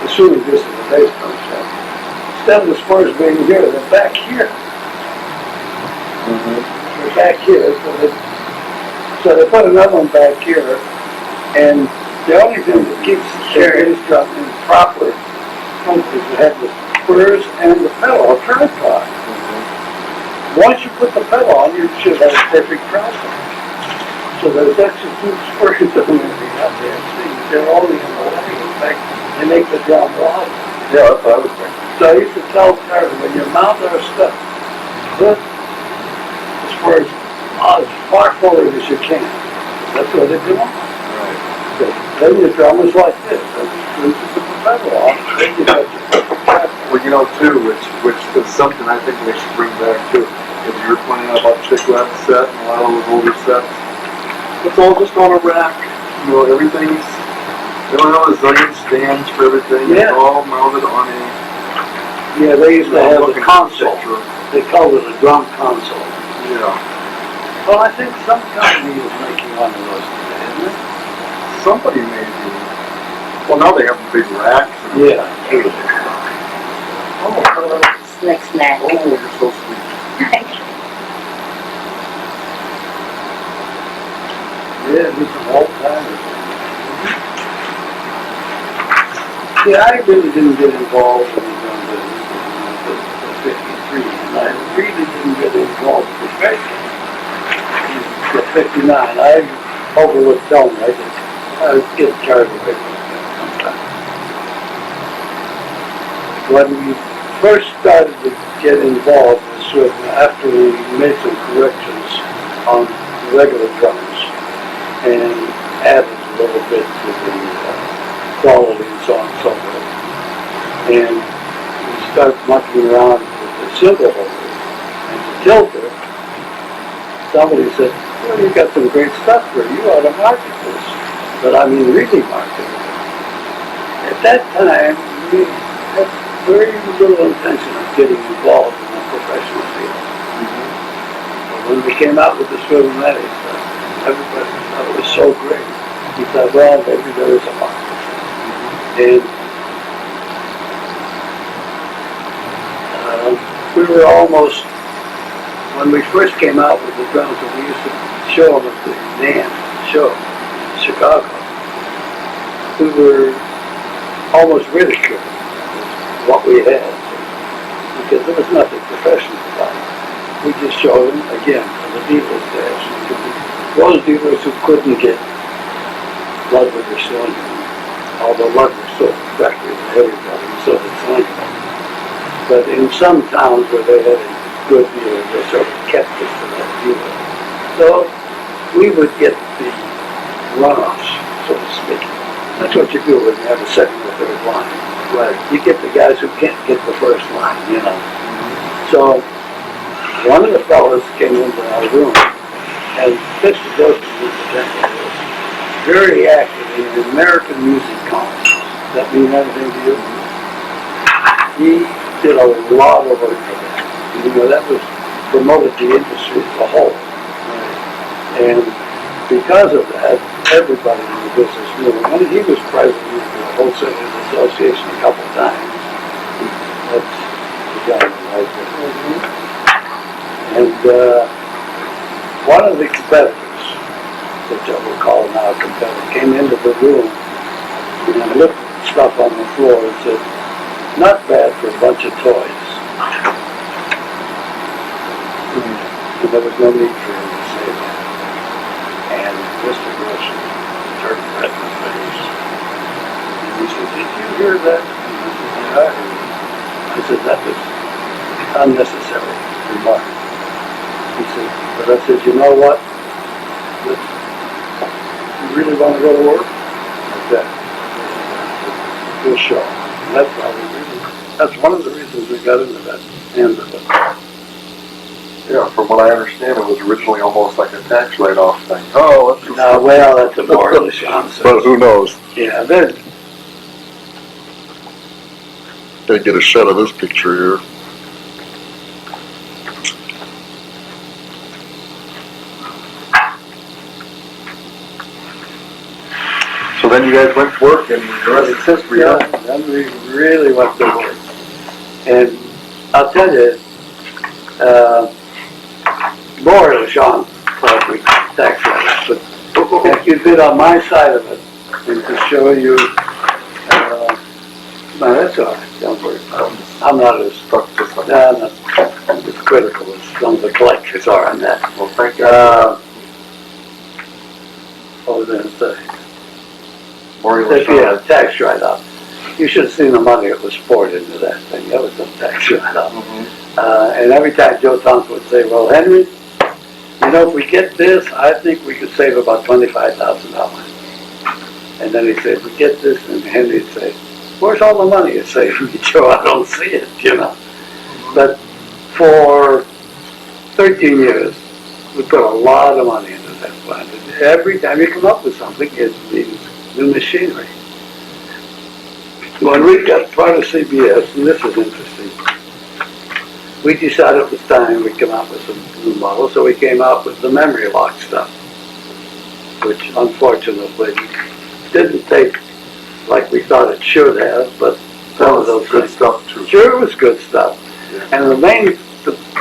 assuming this is the bass drum set, instead of the spurs being here, they're back here. They're back here, so they put another one back here, and the only thing that keeps the bass drum in proper function is to have the spurs and the pedal, a tripod. Once you put the pedal on, you should have a perfect tripod. So there's extra two spurs on everything out there. See, they're only in the way. In fact, they make the drum louder. Yeah, that's what I was thinking. So I used to tell cars, when you mount our stuff, put the spurs as far forward as you can. That's what they do. Right. Then your drum is like this. Then you put the pedal on, then you got your tripod. Well, you know, too, which is something I think we should bring back too. If you were pointing out about Chick Webb set and a lot of those older sets, it's all just on a rack. You know, everything's, they don't have a zillion stands for everything. Yeah. It's all mounted on a, Yeah, they used to have looking a console. picture. They called it a drum console. Yeah. Well, I think some company is making one of those today, isn't it? Somebody may be. Well, now they have the big racks. And Yeah. Slick snack. Oh, you're so sweet. Yeah, these are old timers. Yeah, I really didn't get involved in the drum business until 53, and I really didn't get involved professionally until 59. I overlooked filming. I was getting carried away with that sometimes. When we first started to get involved with Swift, after we made some corrections on regular drums and added a little bit to the quality and so on and so forth. And we started mucking around with the silver holder and the tilter. Somebody said, well, you got some great stuff here. You ought to market this. But I mean, really market it. At that time, we had very little intention of getting involved in the professional field. But when we came out with the Swivomatic, everybody thought it was so great. We thought, well, maybe there is a market. And we were almost, when we first came out with the drums, and we used to show them at the NAMM show in Chicago, we were almost ridiculed what we had, because there was nothing professional about it. We just showed them, again, for the dealers there. Those dealers who couldn't get Ludwig Sr, although Ludwig sold directly to everybody, so did Slinger. But in some towns where they had a good dealer, they sort of kept us to that dealer. So we would get the runoffs, so to speak. That's what you do when you have a second or third line. Right. You get the guys who can't get the first line, you know. So one of the fellas came into our room, and Mr. Boosey was very active in the American music columns. Does that mean anything to you? He did a lot of work for that. You know, that was promoted the industry as a whole. And because of that, everybody in the business knew him. And he was president of the Wholesalers Association a couple of times. That's the guy right there. And one of the competitors, which I will call now a competitor, came into the room and looked at stuff on the floor and said, not bad for a bunch of toys. And there was no need for him to say that. And Mr. Wilson turned red in the face. And he said, did you hear that? And I said, yeah, I heard it. I said, that was unnecessary remark. He said, but I said, you know what? You really want to go to work? Like that. We'll show. And that's how we really, that's one of the reasons we got into that end of it. Yeah, from what I understand, it was originally almost like a tax write-off thing. Oh, let's just... Well, that's a more of the nonsense. But who knows? Yeah, then, Gotta get a shot of this picture here. So then you guys went to work, and the rest is history, huh? yeah, then we really went to work. And I'll tell you, Boris Auge bit on my side of it, and to show you, no, that's all right, don't worry about it. I'm not as, I'm not as critical as some of the collectors are on that. Well, thank you. What was I going to say? Memri-Loc. Yeah, tax write-off. You should have seen the money that was poured into that thing. That was some tax write-off. And every time Joe Thompson would say, well, Henry, you know, if we get this, I think we could save about $25,000. And then he'd say, if we get this, and Henry'd say, where's all the money you're saving? Joe, I don't see it, you know. But for 13 years, we put a lot of money into that plant. And every time you come up with something, it means new machinery. When we got part of CBS, and this is interesting, we decided it was time we come out with some new models, so we came out with the Memri-Loc stuff, which unfortunately didn't take like we thought it should have, but some of those good things. stuff too. Sure, it was good stuff. Yeah. And the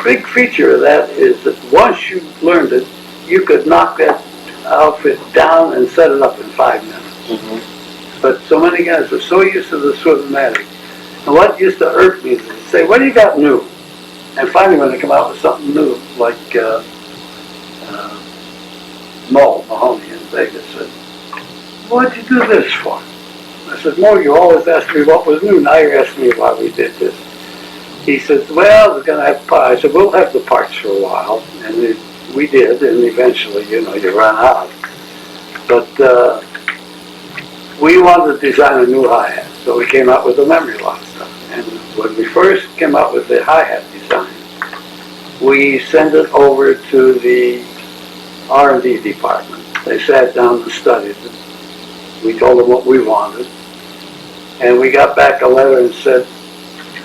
big feature of that is that once you learned it, you could knock that outfit down and set it up in 5 minutes. But so many guys were so used to the Swivomatic. And what used to irk me is to say, what do you got new? And finally when they come out with something new, like Mahoney in Vegas said, what'd you do this for? I said, Mo, you always ask me what was new, now you're asking me why we did this. He said, well, we're going to have parts. I said, we'll have the parts for a while. And we did, and eventually, you know, you run out. But we wanted to design a new hi-hat, so we came out with the Memri-Loc stuff. And when we first came out with the hi-hat design, we sent it over to the R&D department. They sat down and studied it. We told them what we wanted. And we got back a letter and said,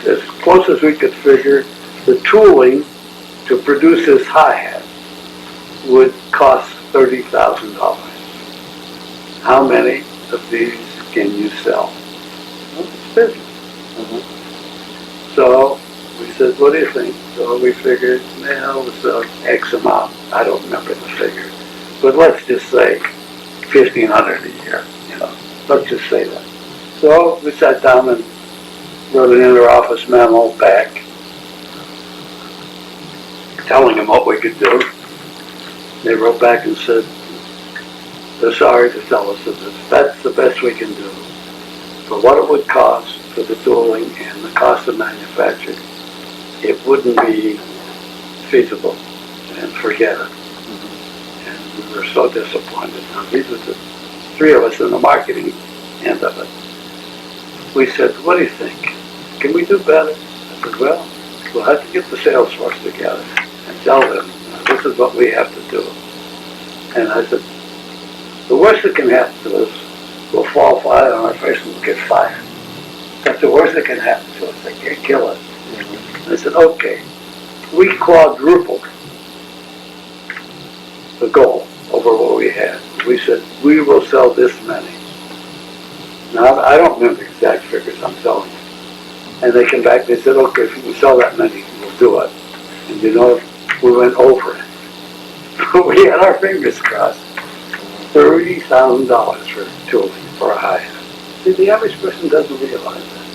as close as we could figure, the tooling to produce this hi-hat would cost $30,000. How many of these can you sell? Well, it's business. So we said, what do you think? So we figured, well, it was X amount. I don't remember the figure. But let's just say $1,500 a year, you know. Let's just say that. So we sat down and wrote an inter-office memo back telling them what we could do. They wrote back and said, they're sorry to tell us that that's the best we can do. For what it would cost for the tooling and the cost of manufacture, it wouldn't be feasible, and forget it. And we were so disappointed. Now, these were the 3 of us in the marketing end of it. We said, what do you think? Can we do better? I said, well, we'll have to get the sales force together and tell them, this is what we have to do. And I said, the worst that can happen to us, we'll fall flat on our face and we'll get fired. That's the worst that can happen to us. They can't kill us. And I said, okay. We quadrupled the goal over what we had. We said, we will sell this many. Now, I don't remember the exact figures I'm telling you. And they came back, they said, okay, if you can sell that many, we'll do it. And you know, we went over it. We had our fingers crossed. $30,000 for tooling for a hi-hat. See, the average person doesn't realize that.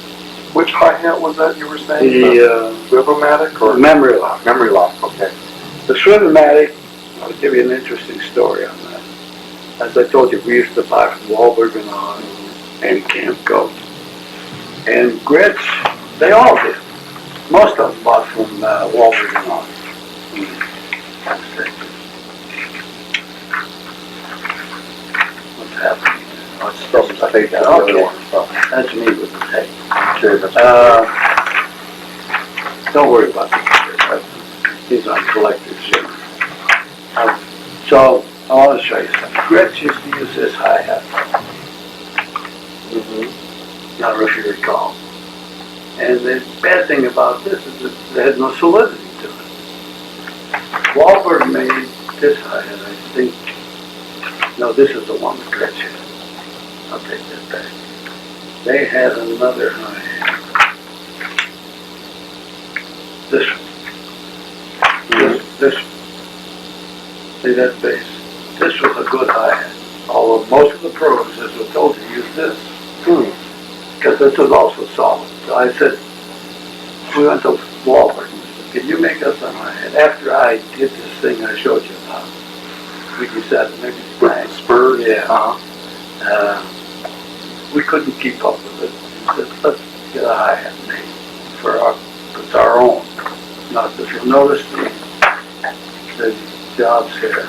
Which hi-hat was that you were saying? The Swivomatic or Memri-Loc. Memri-Loc, okay. The Swivomatic, I'll give you an interesting story on that. As I told you, we used to buy from Walberg Auge and Camp Goat. And grits, they all did. Most of them bought from Walberg Auge. What's happening? Oh, it's supposed to take that Okay. other one. So, That's me with the tape. okay, that's Don't worry about this. These aren't collectors, you know. So, I want to show you something. Gretsch used to use this hi-hat. Not if you recall. And the bad thing about this is that it had no solidity to it. Walberg made this hi-hat, I think. No, this is the one that Gretsch had. I'll take that back. They had another hi-hat. This one. This one. See that bass? This was a good hi-hat. Although most of the programs, as I told you, use this. Because this is also solid. So I said, we went to Walberg and said, can you make us a hi-hat? After I did this thing I showed you about, we decided maybe blank. Spurs? Yeah. We couldn't keep up with it. We said, let's get a hi-hat made for our own. Not if you'll notice the jobs here.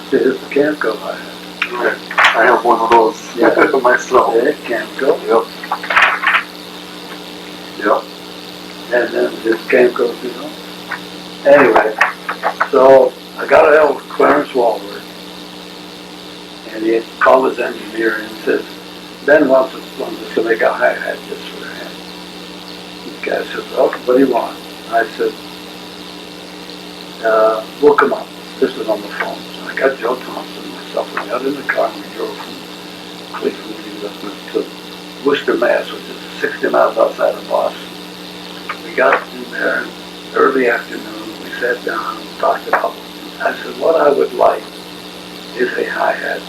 See, here's the Camco hi-hat. I have one of those myself. Yeah, Camco. Yep. And then this Camco, you know. Anyway, so I got a hold of Clarence Walberg, and he called his engineer and says, Ben wants us to make a hi-hat just for him. The guy said, well, what do you want? I said, we'll come up. This is on the phone. So I got Joe Thompson and myself. We got in the car and we drove from Cleveland to Worcester, Mass, which is 60 miles outside of Boston. We got in there early afternoon. We sat down and talked about it. I said, what I would like is a hi-hat,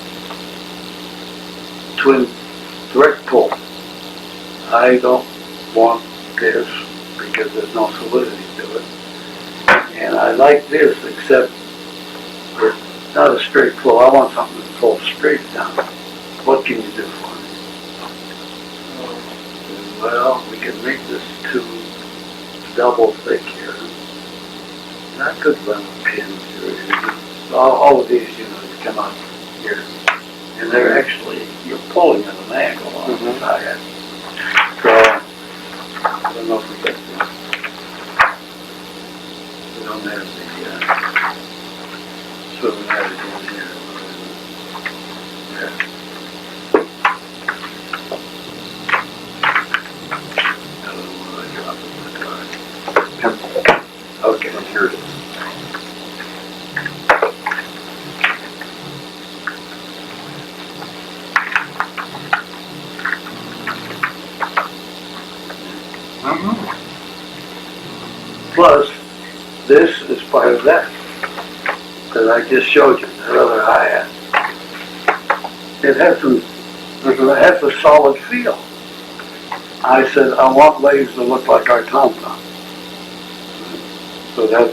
twin direct pull. I don't want this because there's no solidity to it. And I like this, except it's not a straight pull. I want something to pull straight down. What can you do for me? Well, we can make this tube double thick here. And I could run a pin through here. All of these, you come out here. And they're actually, you're pulling at an angle on the hi-hat. So, I don't know if we get this. We don't have the Swivomatic in here. Yeah. I don't know where I dropped it in the car. Okay, here it is. Plus, this is part of that I just showed you, that other hi-hat. It has a solid feel. I said, I want legs that look like our tom-tom. So that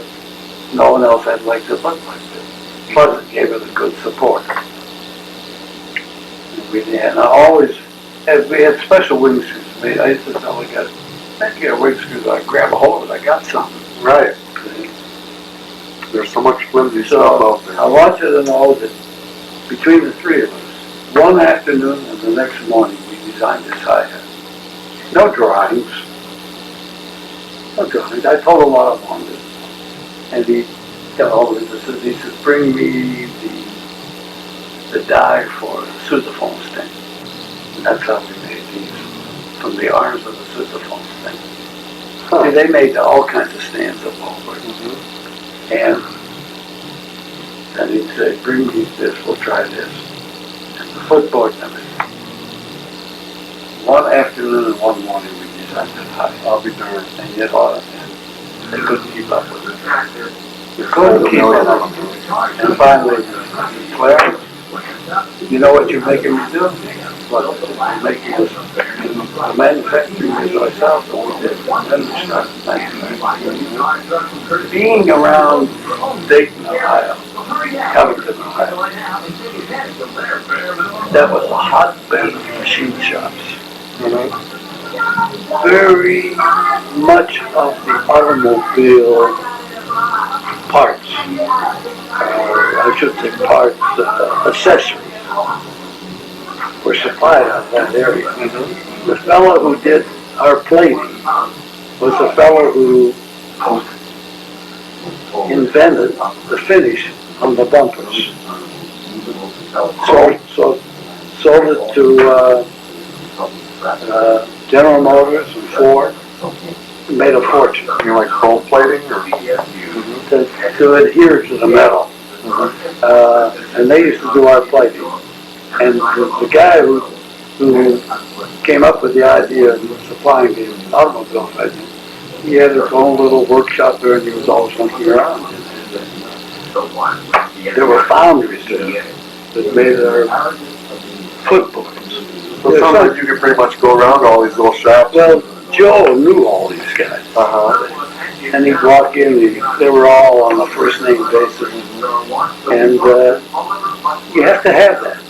no one else had legs that looked like this. Plus, it gave it a good support. And I always, we had special wing screws made. I used to tell the guys, thank you, wing screws, I grab a hold of it, I got something. Right. There's so much flimsy stuff out there. I want you to know that between the three of us, one afternoon and the next morning, we designed this hi-hat. No drawings. No drawings. I told him what I wanted. And he got hold of it. He says, bring me the die for the sousaphone sting. And that's how we made these, from the arms of the sousaphone sting. Huh. See, they made all kinds of stands at Walberg. And then he'd say, bring me this, we'll try this. And the footboard and everything. One afternoon and one morning we designed this hi-hat. I'll be darned. And yet, and they couldn't keep up with it. They couldn't keep up. And finally, Claire, you know what you're making me do? Well, I'm making this, the manufacturing is ourselves, and we did. Then we started manufacturing. Being around Dayton, Ohio, Covington, Ohio, that was a hotbed of machine shops. Very much of the automobile parts, I should say parts, accessories, were supplied out of that area. The fellow who did our plating was the fellow who invented the finish on the bumpers. Sold it to General Motors and Ford. Made a fortune. You mean like chrome plating or? To adhere to the metal. And they used to do our plating. And the guy who came up with the idea of supplying the automobile plating, he had his own little workshop there and he was always looking around. There were foundries there that made our footboards. So it sounds like you could pretty much go around all these little shops. Well, Joe knew all these guys. And he'd walk in, they were all on a first name basis. And you have to have that,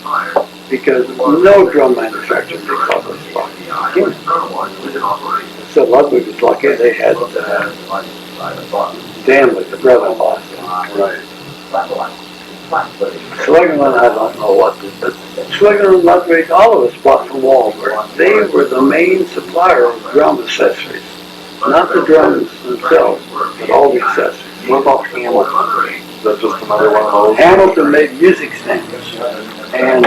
because no drum manufacturer makes all this stuff. So Ludwig was lucky they had Danley, the brother-in-law. Right. Swivomatic, I don't know what, but Swivomatic and Ludwig, all of us bought from Walberg. They were the main supplier of drum accessories. Not the drums themselves, but all the accessories. What about Hamilton? Is that just another one of those? Hamilton made music stands. And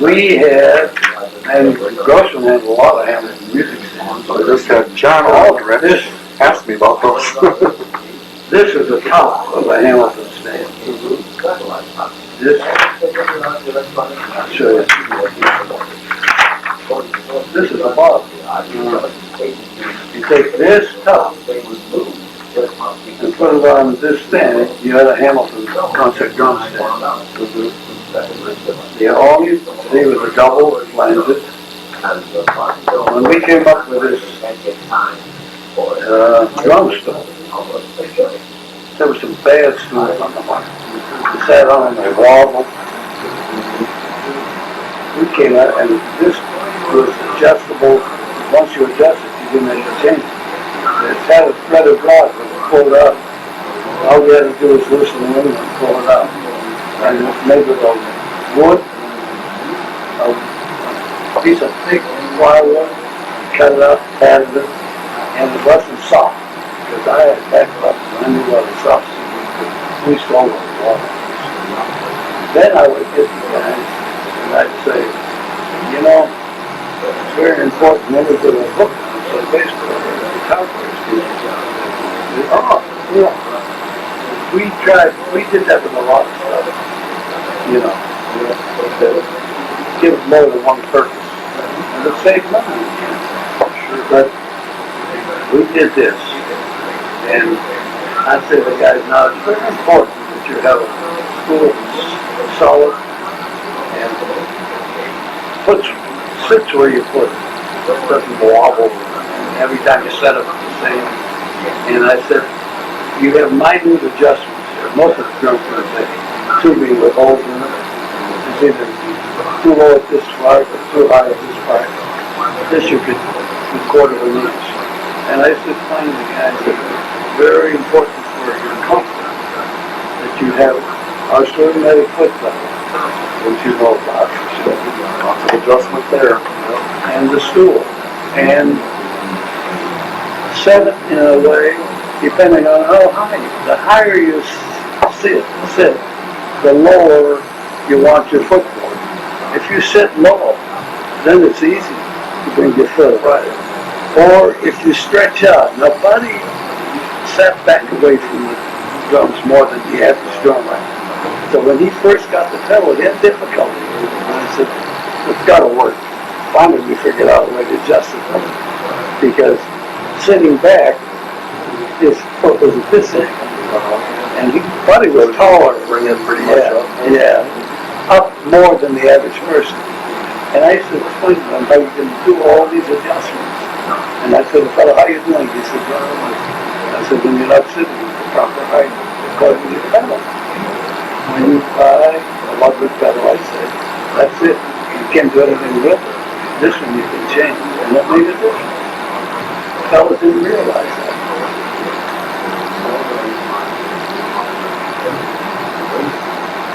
we had, and Grossman had a lot of Hamilton music stands. I just had John Aldrich ask me about those. This is the top of a Hamilton stand. This, I'll show you. This is the bottom. You take this top and put it on this stand, you had a Hamilton concert drum stand. The only, they was a double flanges. When we came up with this drum stuff, there were some bad stools on the market. We sat on them, they wobbled. We came out, and this was adjustable. Once you adjust it, you didn't make a change. It had a thread of rod that was pulled up. All we had to do was loosen the ring and pull it out. And it was made with a wood, a piece of thick plywood, cut it up, padded it, and it wasn't soft. Because I had back up and I knew what it was soft. We stole it water. Then I would get the guys and I'd say, you know, it's very important when we put a hook on so the bass player or the guitar players do it. Oh, yeah. We did that with a lot of stuff, you know, to give it more than one purpose. And it saved money, but we did this. And I'd say to the guys, now it's very important that you have a spool that's solid and sits where you put it. It doesn't wobble. And every time you set it the same. And I said, you have minute adjustments here. Most of the drums are going to say tubing with holes in it. It's either too low at this part or too high at this part. This you could record it an inch. And I said, find the guys that very important for your comfort that you have our Swivomatic foot pedal, which you know about. Lots of adjustment there. And the stool. And set it in a way, depending on how high. The higher you sit, the lower you want your footboard. If you sit low, then it's easy to bring your foot right. Or if you stretch out. Now, Buddy sat back away from the drums more than the average drummer. So when he first got the pedal, he had difficulty. And I said, it's got to work. Finally, we figured out a way to adjust it. Because sitting back, his foot was at this angle. And Buddy was taller. Bring it pretty much up. Yeah, up more than the average person. And I used to explain to him how you can do all these adjustments. And I said, fellow, how you doing? He said, well, I said, when you're not sitting at the proper height, according to your pedal. When you buy a Ludwig pedal, I said, that's it. You can't do anything with it. This one you can change. And that made a difference. Fellas didn't realize that.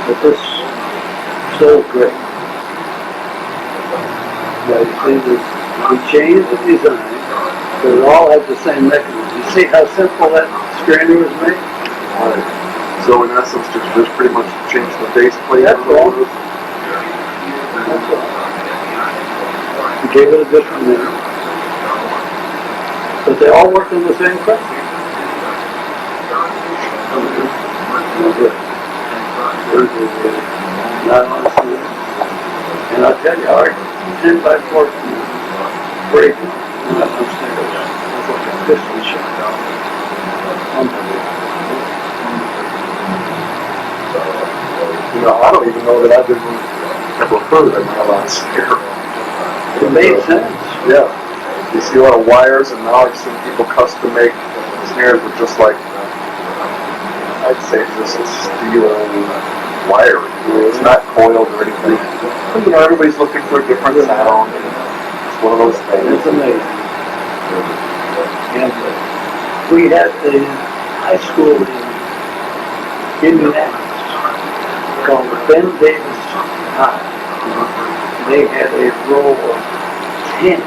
But this is so great. Now you see this, we changed the design, but it all has the same mechanism. You see how simple that strainer was made? Right. So in essence, just pretty much change the base plate. That's all. That's all. We gave it a different name. But they all work on the same principle. Not honestly. And I'll tell you, our 10 by 4 break went up upstairs. It was like a piston shot. Unbelievable. You know, I don't even know that I've ever heard of nylon snare. It made sense. Yeah. You see a lot of wires, and now I've seen people custom make snares with just like, I'd say just a steel wire. It's not coiled or anything. But, you know, everybody's looking for a different sound. It's one of those things. It's amazing. And we had a high school in Indianapolis called Ben Davis High. They had a row of 10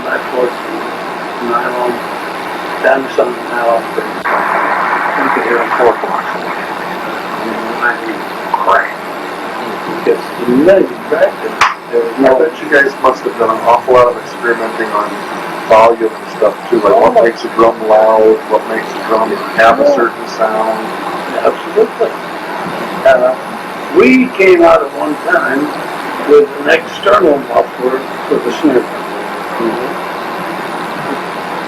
by 14 nylon, Dynasonic nylon frames. You could hear them 4 blocks away. I mean, crack. Because the minute you cracked it, there was I no... bet you guys must have done an awful lot of experimenting on volume and stuff too, like what makes a drum loud, what makes a drum have a certain sound. Absolutely. We came out at one time with an external muffler for the snare.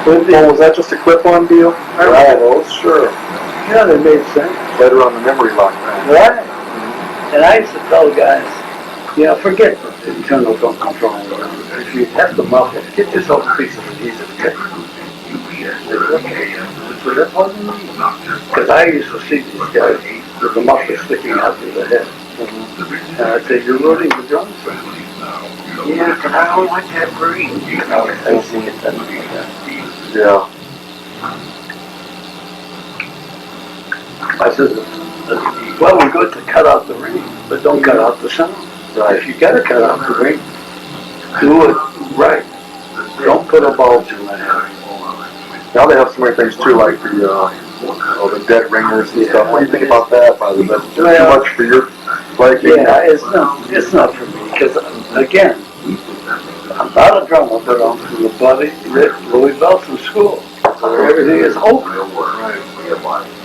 Oh, was that just a clip-on deal? Right. Oh, sure. Yeah, they made sense. Better on the Memri-Loc man. Right. And I used to tell the guys, you know, forget the internal drum control. If you have the muffler, get yourself a piece of adhesive tape. Because I used to see these guys with the muffler sticking out through the head. And I'd say, you're ruining the drums. Yeah, but I don't like that breeze. I see it then. Yeah. I said, well, we're good to cut out the ring, but don't cut out the sound. Right. If you gotta cut out the ring, do it right. Don't put a bulge in the head. Now they have so many things too, like the dead ringers and stuff. What do you think about that, by the way? That's too much for your liking? Yeah, it's not for me, because, again, I'm not a drummer, but I'm from the bloody Louie Bellson school, where everything is open. Right.